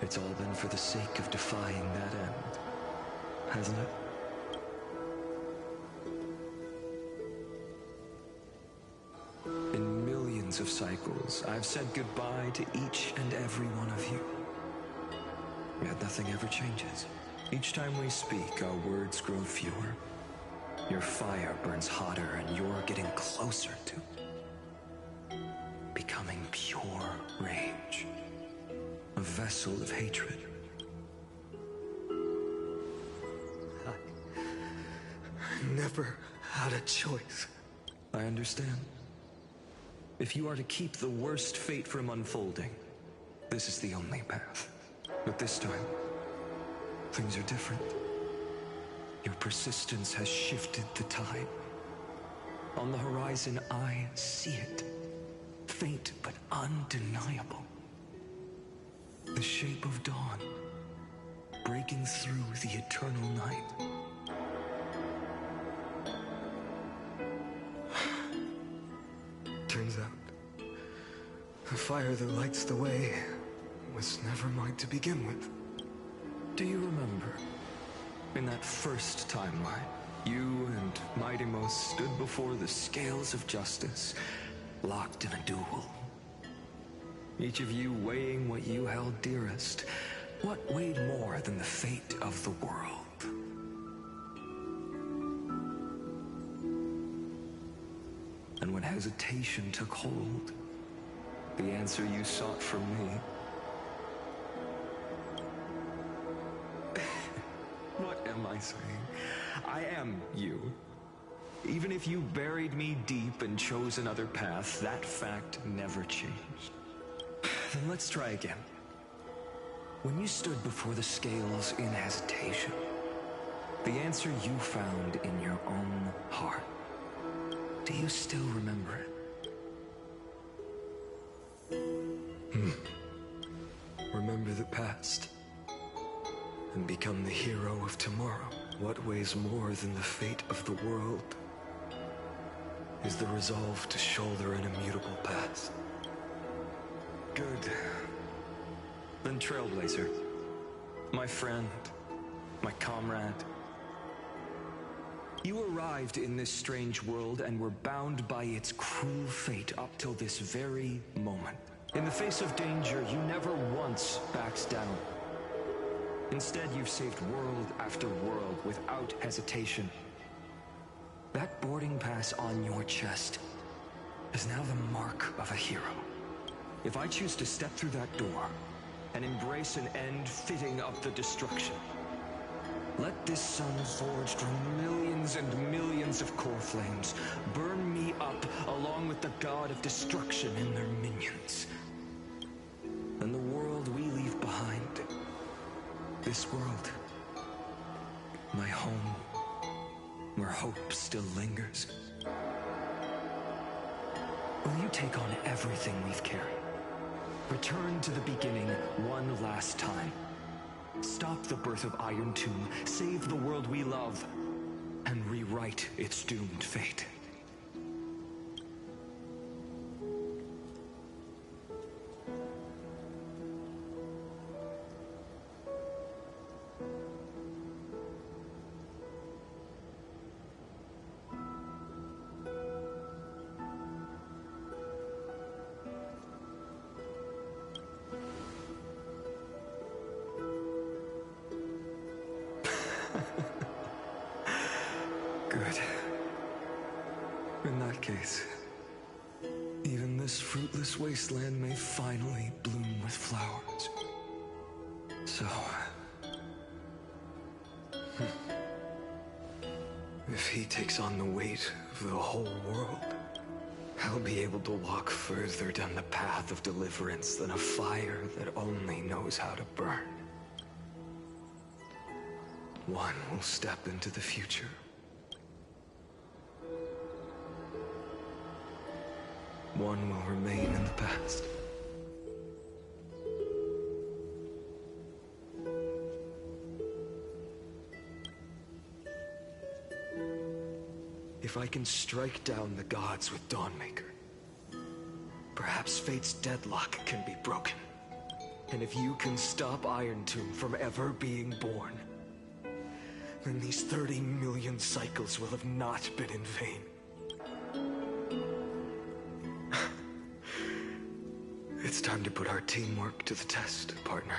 it's all been for the sake of defying that end, hasn't it? In millions of cycles, I've said goodbye to each and every one of you. Yet nothing ever changes. Each time we speak, our words grow fewer. Your fire burns hotter, and you're getting closer to becoming pure rage. A vessel of hatred. I never had a choice. I understand. If you are to keep the worst fate from unfolding, this is the only path. But this time, things are different. Your persistence has shifted the tide. On the horizon, I see it. Faint but undeniable. The shape of dawn, breaking through the eternal night. Turns out, the fire that lights the way was never mine to begin with. Do you remember, in that first timeline, you and Mightymost stood before the scales of justice, locked in a duel? Each of you weighing what you held dearest. What weighed more than the fate of the world? And when hesitation took hold, the answer you sought from me. What am I saying? I am you. Even if you buried me deep and chose another path, that fact never changed. Then let's try again. When you stood before the scales in hesitation, the answer you found in your own heart, do you still remember it? Remember the past and become the hero of tomorrow. What weighs more than the fate of the world is the resolve to shoulder an immutable past. Good. Then Trailblazer, my friend, my comrade, You arrived in this strange world and were bound by its cruel fate up till this very moment. In the face of danger, you never once backed down. Instead, you've saved world after world without hesitation. That boarding pass on your chest is now the mark of a hero. If I choose to step through that door and embrace an end fitting of the destruction, let this sun forged from millions and millions of core flames burn me up along with the god of destruction and their minions. And the world we leave behind, this world, my home, where hope still lingers. Will you take on everything we've carried? Return to the beginning one last time. Stop the birth of Iron Tomb, save the world we love, and rewrite its doomed fate. Good. In that case, even this fruitless wasteland may finally bloom with flowers. So... if he takes on the weight of the whole world, I'll be able to walk further down the path of deliverance than a fire that only knows how to burn. One will step into the future. One will remain in the past. If I can strike down the gods with Dawnmaker, perhaps fate's deadlock can be broken. And if you can stop Iron Tomb from ever being born, then these 30 million cycles will have not been in vain. It's time to put our teamwork to the test, partner.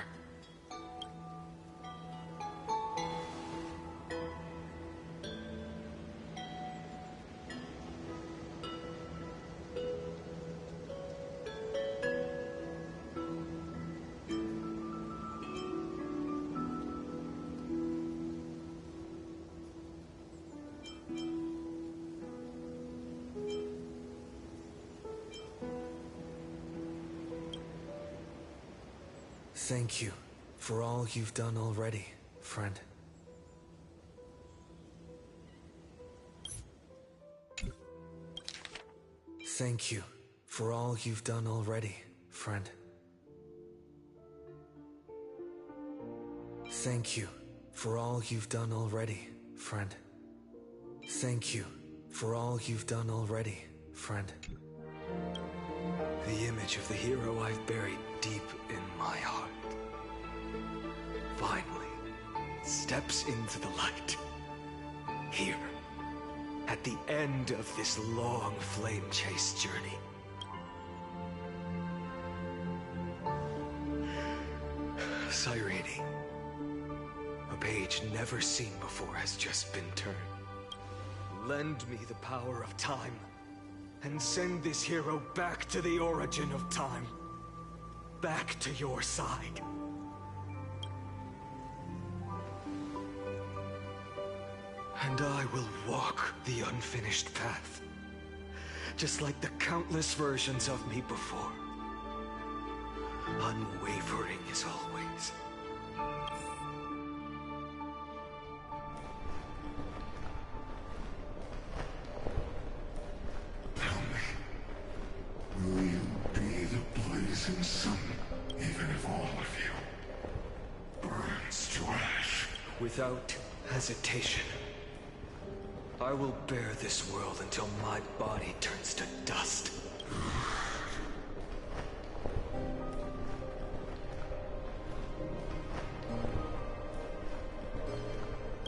Thank you for all you've done already, friend. Thank you for all you've done already, friend. Thank you for all you've done already, friend. Thank you for all you've done already, friend. The image of the hero I've buried deep in my heart finally steps into the light. Here, at the end of this long flame chase journey. Cyrene, a page never seen before has just been turned. Lend me the power of time, and send this hero back to the origin of time. Back to your side. And I will walk the unfinished path, just like the countless versions of me before. Unwavering as always. Tell me, will you be the blazing sun, even if all of you burns to ash? Without hesitation. I will bear this world until my body turns to dust.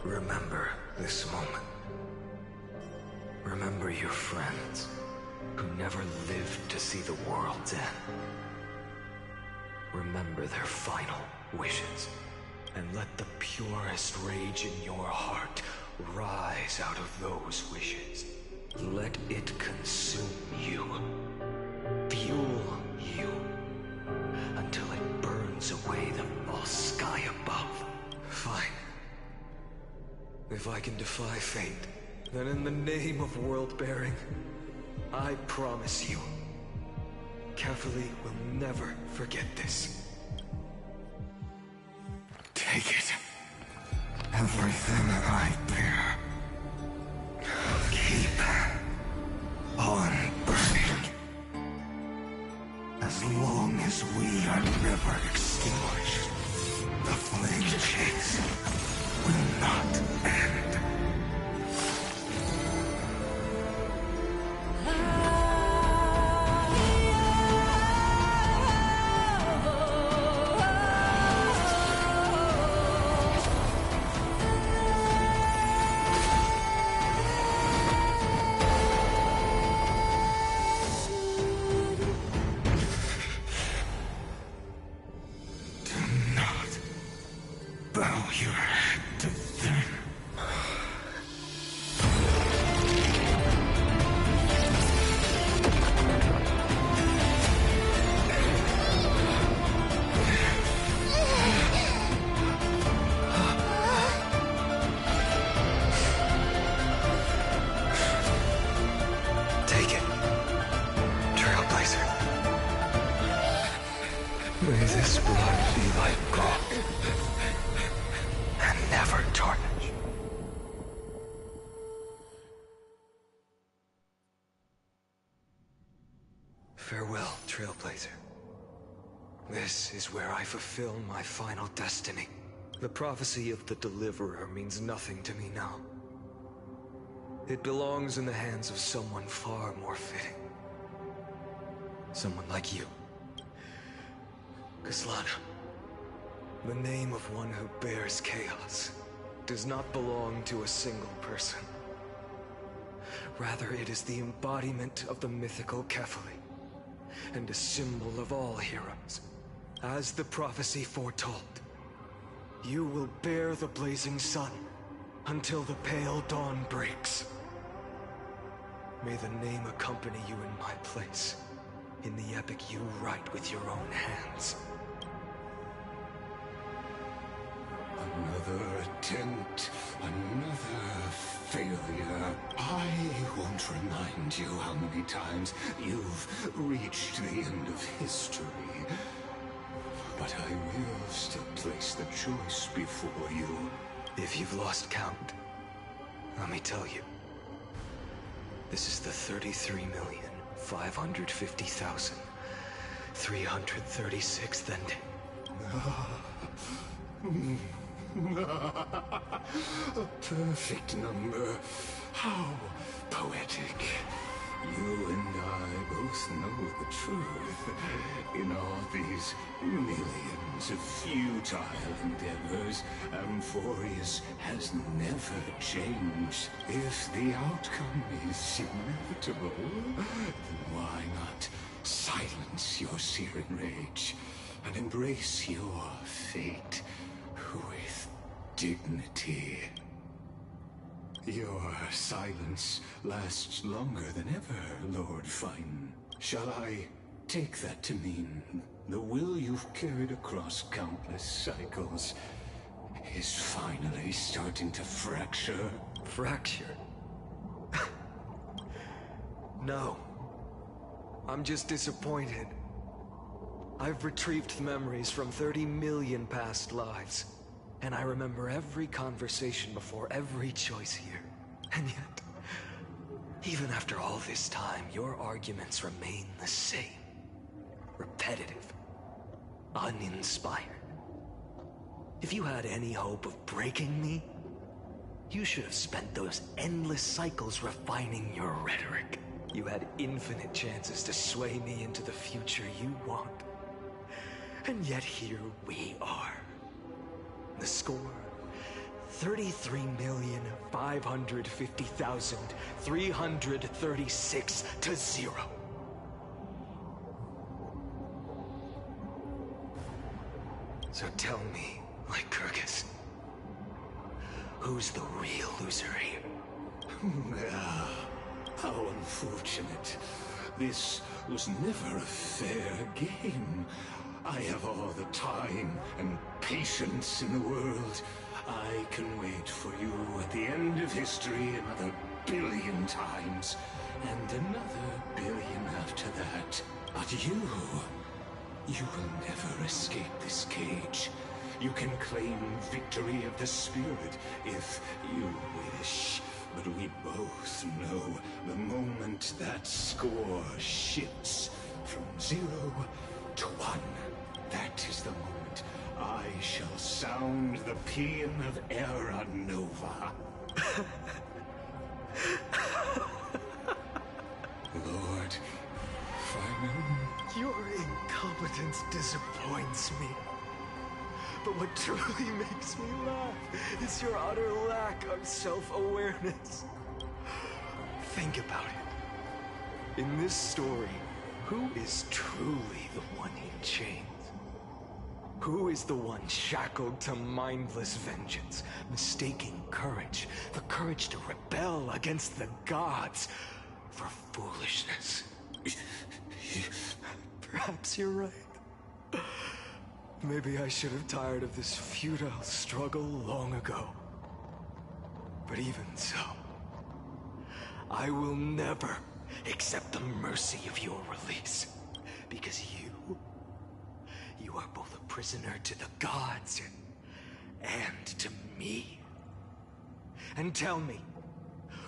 Remember this moment. Remember your friends who never lived to see the world's end. Remember their final wishes, and let the purest rage in your heart rise out of those wishes. Let it consume you, fuel you, until it burns away the false sky above. Fine. If I can defy fate, then in the name of world-bearing, I promise you, Kefali will never forget this. Take it. Everything I bear. Keep on burning. As long as we are never extinguished, the flame chase will not end. May this blood be like gold, and never tarnish. Farewell, Trailblazer. This is where I fulfill my final destiny. The prophecy of the Deliverer means nothing to me now. It belongs in the hands of someone far more fitting. Someone like you. Kaslana, the name of one who bears chaos does not belong to a single person. Rather, it is the embodiment of the mythical Kefali, and a symbol of all heroes. As the prophecy foretold, you will bear the blazing sun until the pale dawn breaks. May the name accompany you in my place, in the epic you write with your own hands. Another attempt, another failure. I won't remind you how many times you've reached the end of history. But I will still place the choice before you. If you've lost count, let me tell you. This is the 33,550,336th ending. A perfect number. How poetic. You and I both know the truth. In all these millions of futile endeavors, Amphorius has never changed. If the outcome is inevitable, then why not silence your searing rage and embrace your fate with dignity? Your silence lasts longer than ever, Lord Fine. Shall I take that to mean the will you've carried across countless cycles is finally starting to fracture? Fracture? No. I'm just disappointed. I've retrieved memories from 30 million past lives. And I remember every conversation before every choice here. And yet, even after all this time, your arguments remain the same. Repetitive. Uninspired. If you had any hope of breaking me, you should have spent those endless cycles refining your rhetoric. You had infinite chances to sway me into the future you want. And yet here we are. The score, 33,550,336 to 0. So tell me, Lycurgus, who's the real loser here? Ah, how unfortunate. This was never a fair game. I have all the time and patience in the world. I can wait for you at the end of history another billion times, and another billion after that. But you will never escape this cage. You can claim victory of the spirit if you wish. But we both know the moment that score shifts from 0 to 1, that is the moment I shall sound the paean of Era Nova. Lord, finally. Your incompetence disappoints me. But what truly makes me laugh is your utter lack of self-awareness. Think about it. In this story, who is truly the one in chains? Who is the one shackled to mindless vengeance, mistaking courage, the courage to rebel against the gods, for foolishness? Perhaps you're right. Maybe I should have tired of this futile struggle long ago. But even so, I will never accept the mercy of your release. Because you are both a prisoner to the gods and to me. And tell me,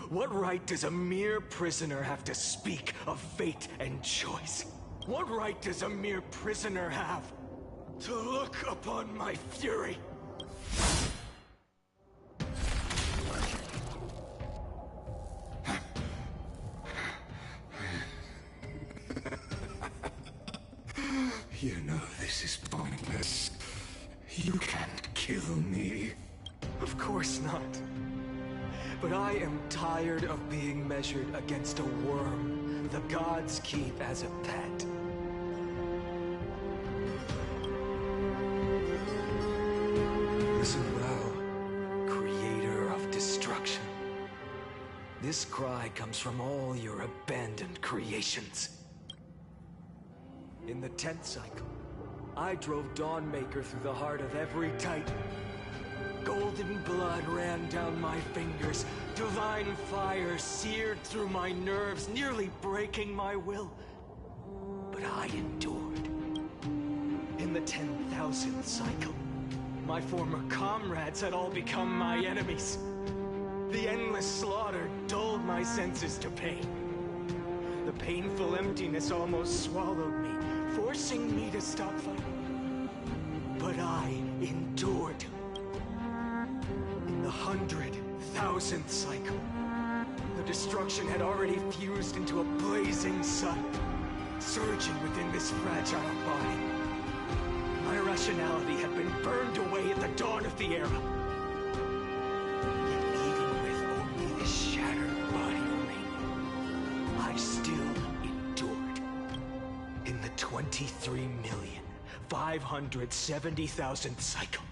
what right does a mere prisoner have to speak of fate and choice? What right does a mere prisoner have to look upon my fury? You know this is pointless. You can't kill me. Of course not. But I am tired of being measured against a worm the gods keep as a pet. Listen well, creator of destruction. This cry comes from all your abandoned creations. In the 10th cycle, I drove Dawnmaker through the heart of every Titan. Golden blood ran down my fingers, divine fire seared through my nerves, nearly breaking my will. But I endured. In the 10,000th cycle, my former comrades had all become my enemies. The endless slaughter dulled my senses to pain. The painful emptiness almost swallowed me, forcing me to stop fighting. But I endured. In the 100,000th cycle, the destruction had already fused into a blazing sun, surging within this fragile body. My rationality had been burned away at the dawn of the era. Yet even with only this shattered body remaining, I still endured. In the 23,570,000th cycle.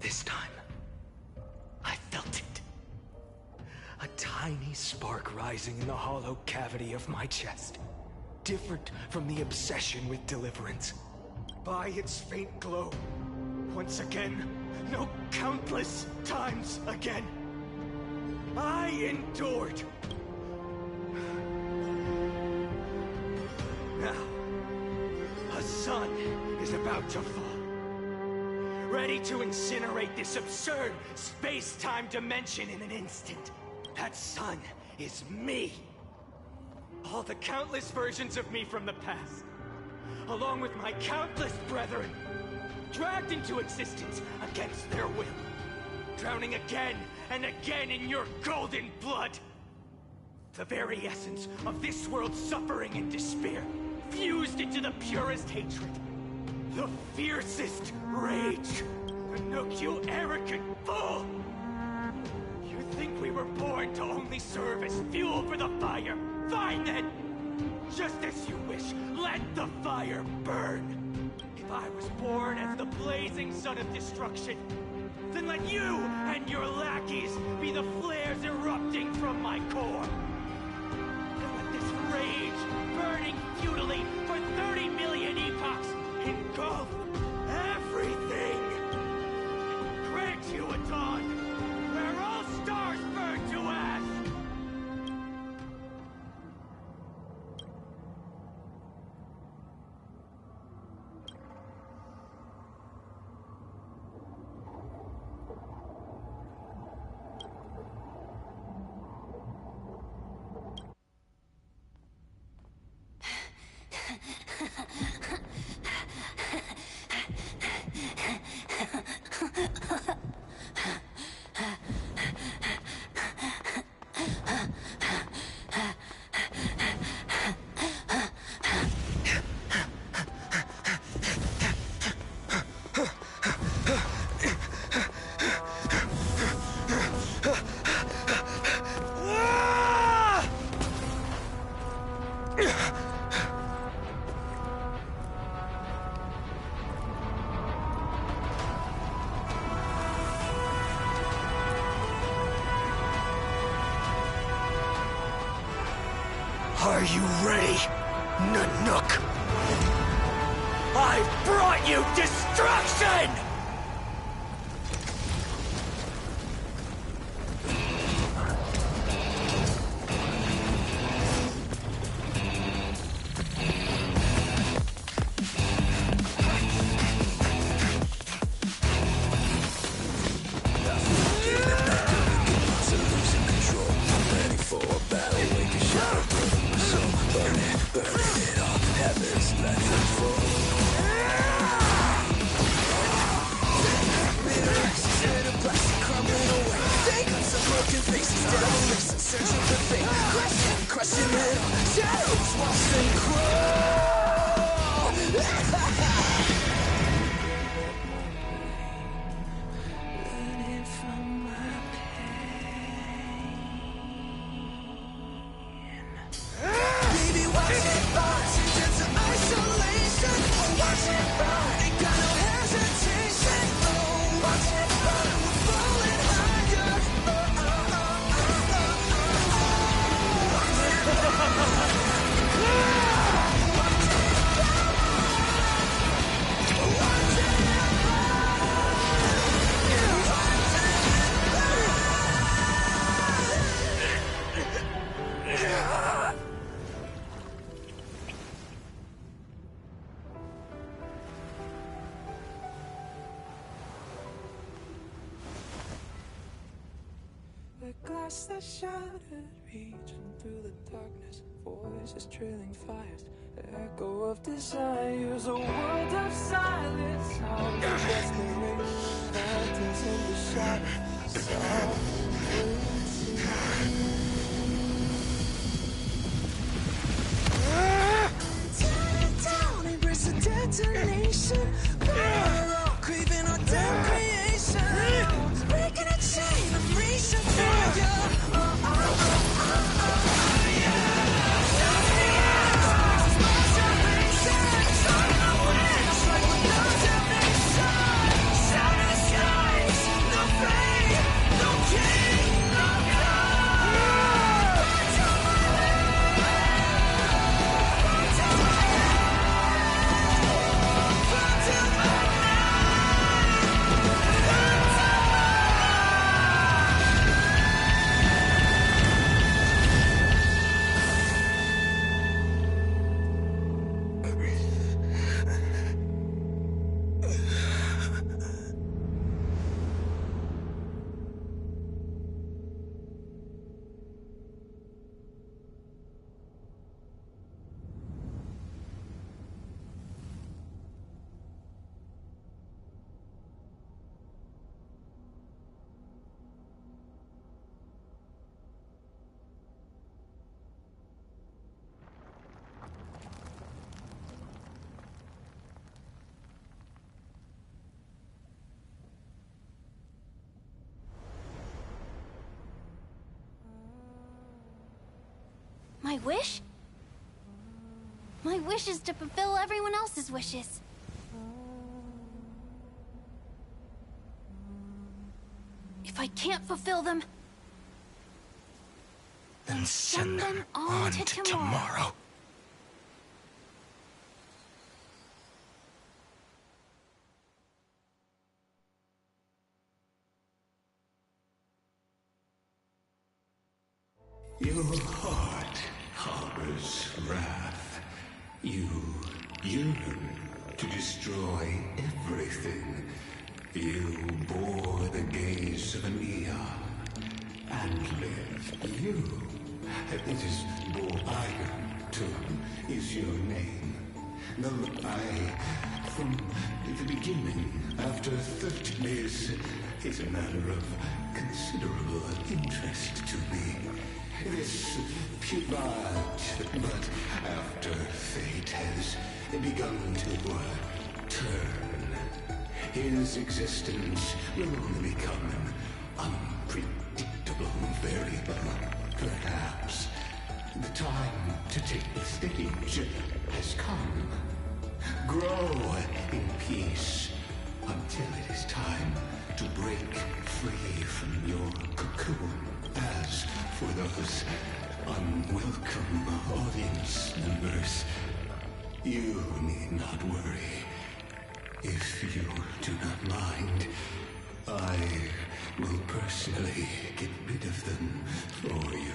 This time, I felt it. A tiny spark rising in the hollow cavity of my chest. Different from the obsession with deliverance. By its faint glow, once again, no, countless times again, I endured. Now, a sun is about to fall. Ready to incinerate this absurd space-time dimension in an instant. That sun is me. All the countless versions of me from the past, along with my countless brethren, dragged into existence against their will, drowning again and again in your golden blood. The very essence of this world's suffering and despair, fused into the purest hatred, the fiercest rage. Nook, you arrogant fool! You think we were born to only serve as fuel for the fire? Fine then! Just as you wish, let the fire burn! If I was born as the blazing son of destruction, then let you and your lackeys be the flares erupting from my core! And let this rage, burning futilely for 30 million epochs, engulf everything! Grant you a dawn where all stars burn to ash! Are you ready, Nanook? I've brought you destruction! Glass that shattered, reaching through the darkness, voices trailing fires, the echo of desires, a world of silence, sounds of desperation, phantoms in the shadows, tear it down, embrace the detonation, craving our damn creation, breaking a chain of reaching for you. No My wish? My wish is to fulfill everyone else's wishes. If I can't fulfill them, then send them on to tomorrow. Your heart harbors wrath. You yearn to destroy everything. You bore the gaze of an eon and lived. You. It is Iron is your name. No, from the beginning, after 30 years, is a matter of considerable interest to me. This putrid, but after fate has begun to turn, his existence will only become an unpredictable variable. Perhaps the time to take the stage has come. Grow in peace until it is time to break free from your cocoon. As for those unwelcome audience members, you need not worry. If you do not mind, I will personally get rid of them for you.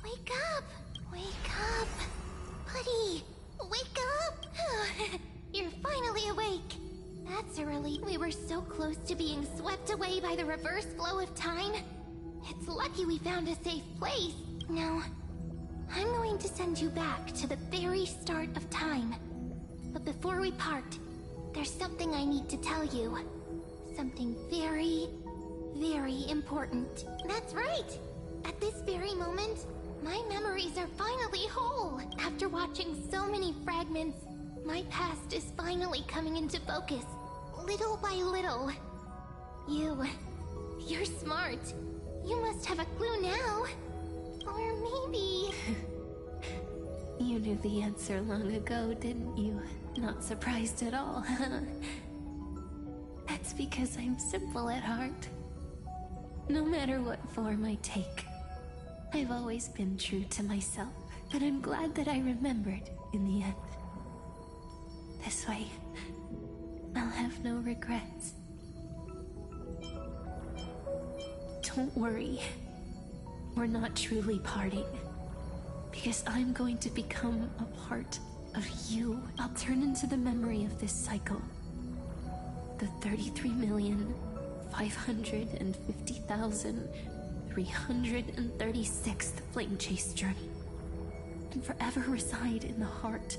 Wake up! Wake up! Buddy! Wake up! You're finally awake! That's early. We were so close to being swept away by the reverse flow of time. It's lucky we found a safe place. Now, I'm going to send you back to the very start of time. But before we part, there's something I need to tell you. Something very, very important. That's right! At this very moment, my memories are finally whole. After watching so many fragments, my past is finally coming into focus, little by little. You're smart. You must have a clue now. Or maybe... You knew the answer long ago, didn't you? Not surprised at all, huh? That's because I'm simple at heart. No matter what form I take, I've always been true to myself, but I'm glad that I remembered in the end. This way, I'll have no regrets. Don't worry. We're not truly parting. Because I'm going to become a part of you. I'll turn into the memory of this cycle. The 33,550,336th Flame Chase journey. And forever reside in the heart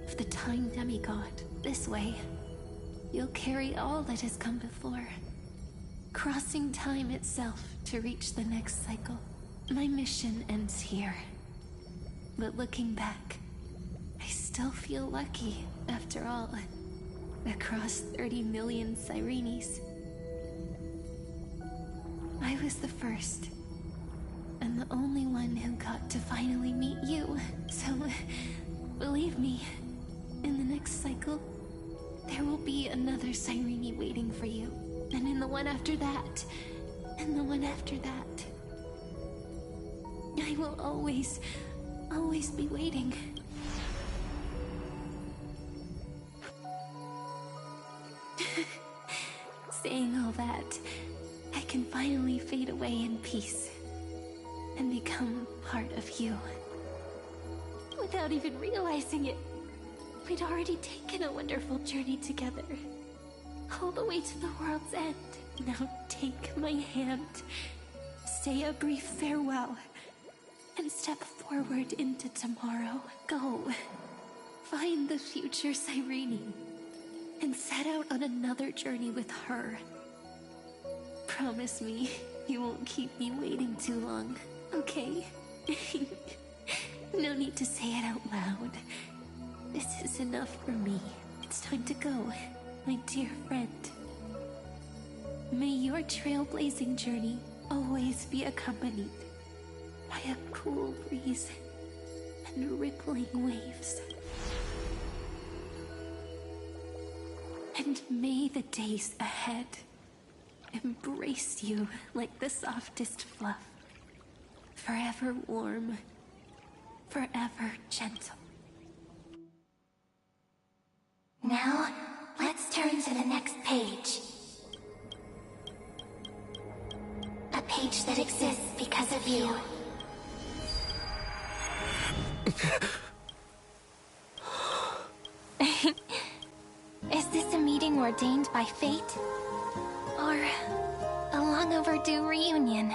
of the Time Demigod. This way, you'll carry all that has come before, crossing time itself to reach the next cycle. My mission ends here. But looking back, I still feel lucky, after all. Across 30 million Sirenes. I was the first. and the only one who got to finally meet you. So, believe me, in the next cycle, there will be another Cyrene waiting for you. And in the one after that, and the one after that. I will always be waiting. Saying all that, I can finally fade away in peace and become part of you. Without even realizing it, we'd already taken a wonderful journey together, all the way to the world's end. Now take my hand, say a brief farewell, and step forward into tomorrow. Go, find the future Cyrene, and set out on another journey with her. Promise me you won't keep me waiting too long, okay? No need to say it out loud. This is enough for me. It's time to go, my dear friend. May your trailblazing journey always be accompanied by a cool breeze and rippling waves. And may the days ahead embrace you like the softest fluff, forever warm, forever gentle. Now, let's turn to the next page. A page that exists because of you. Is this a meeting ordained by fate? Or a long overdue reunion?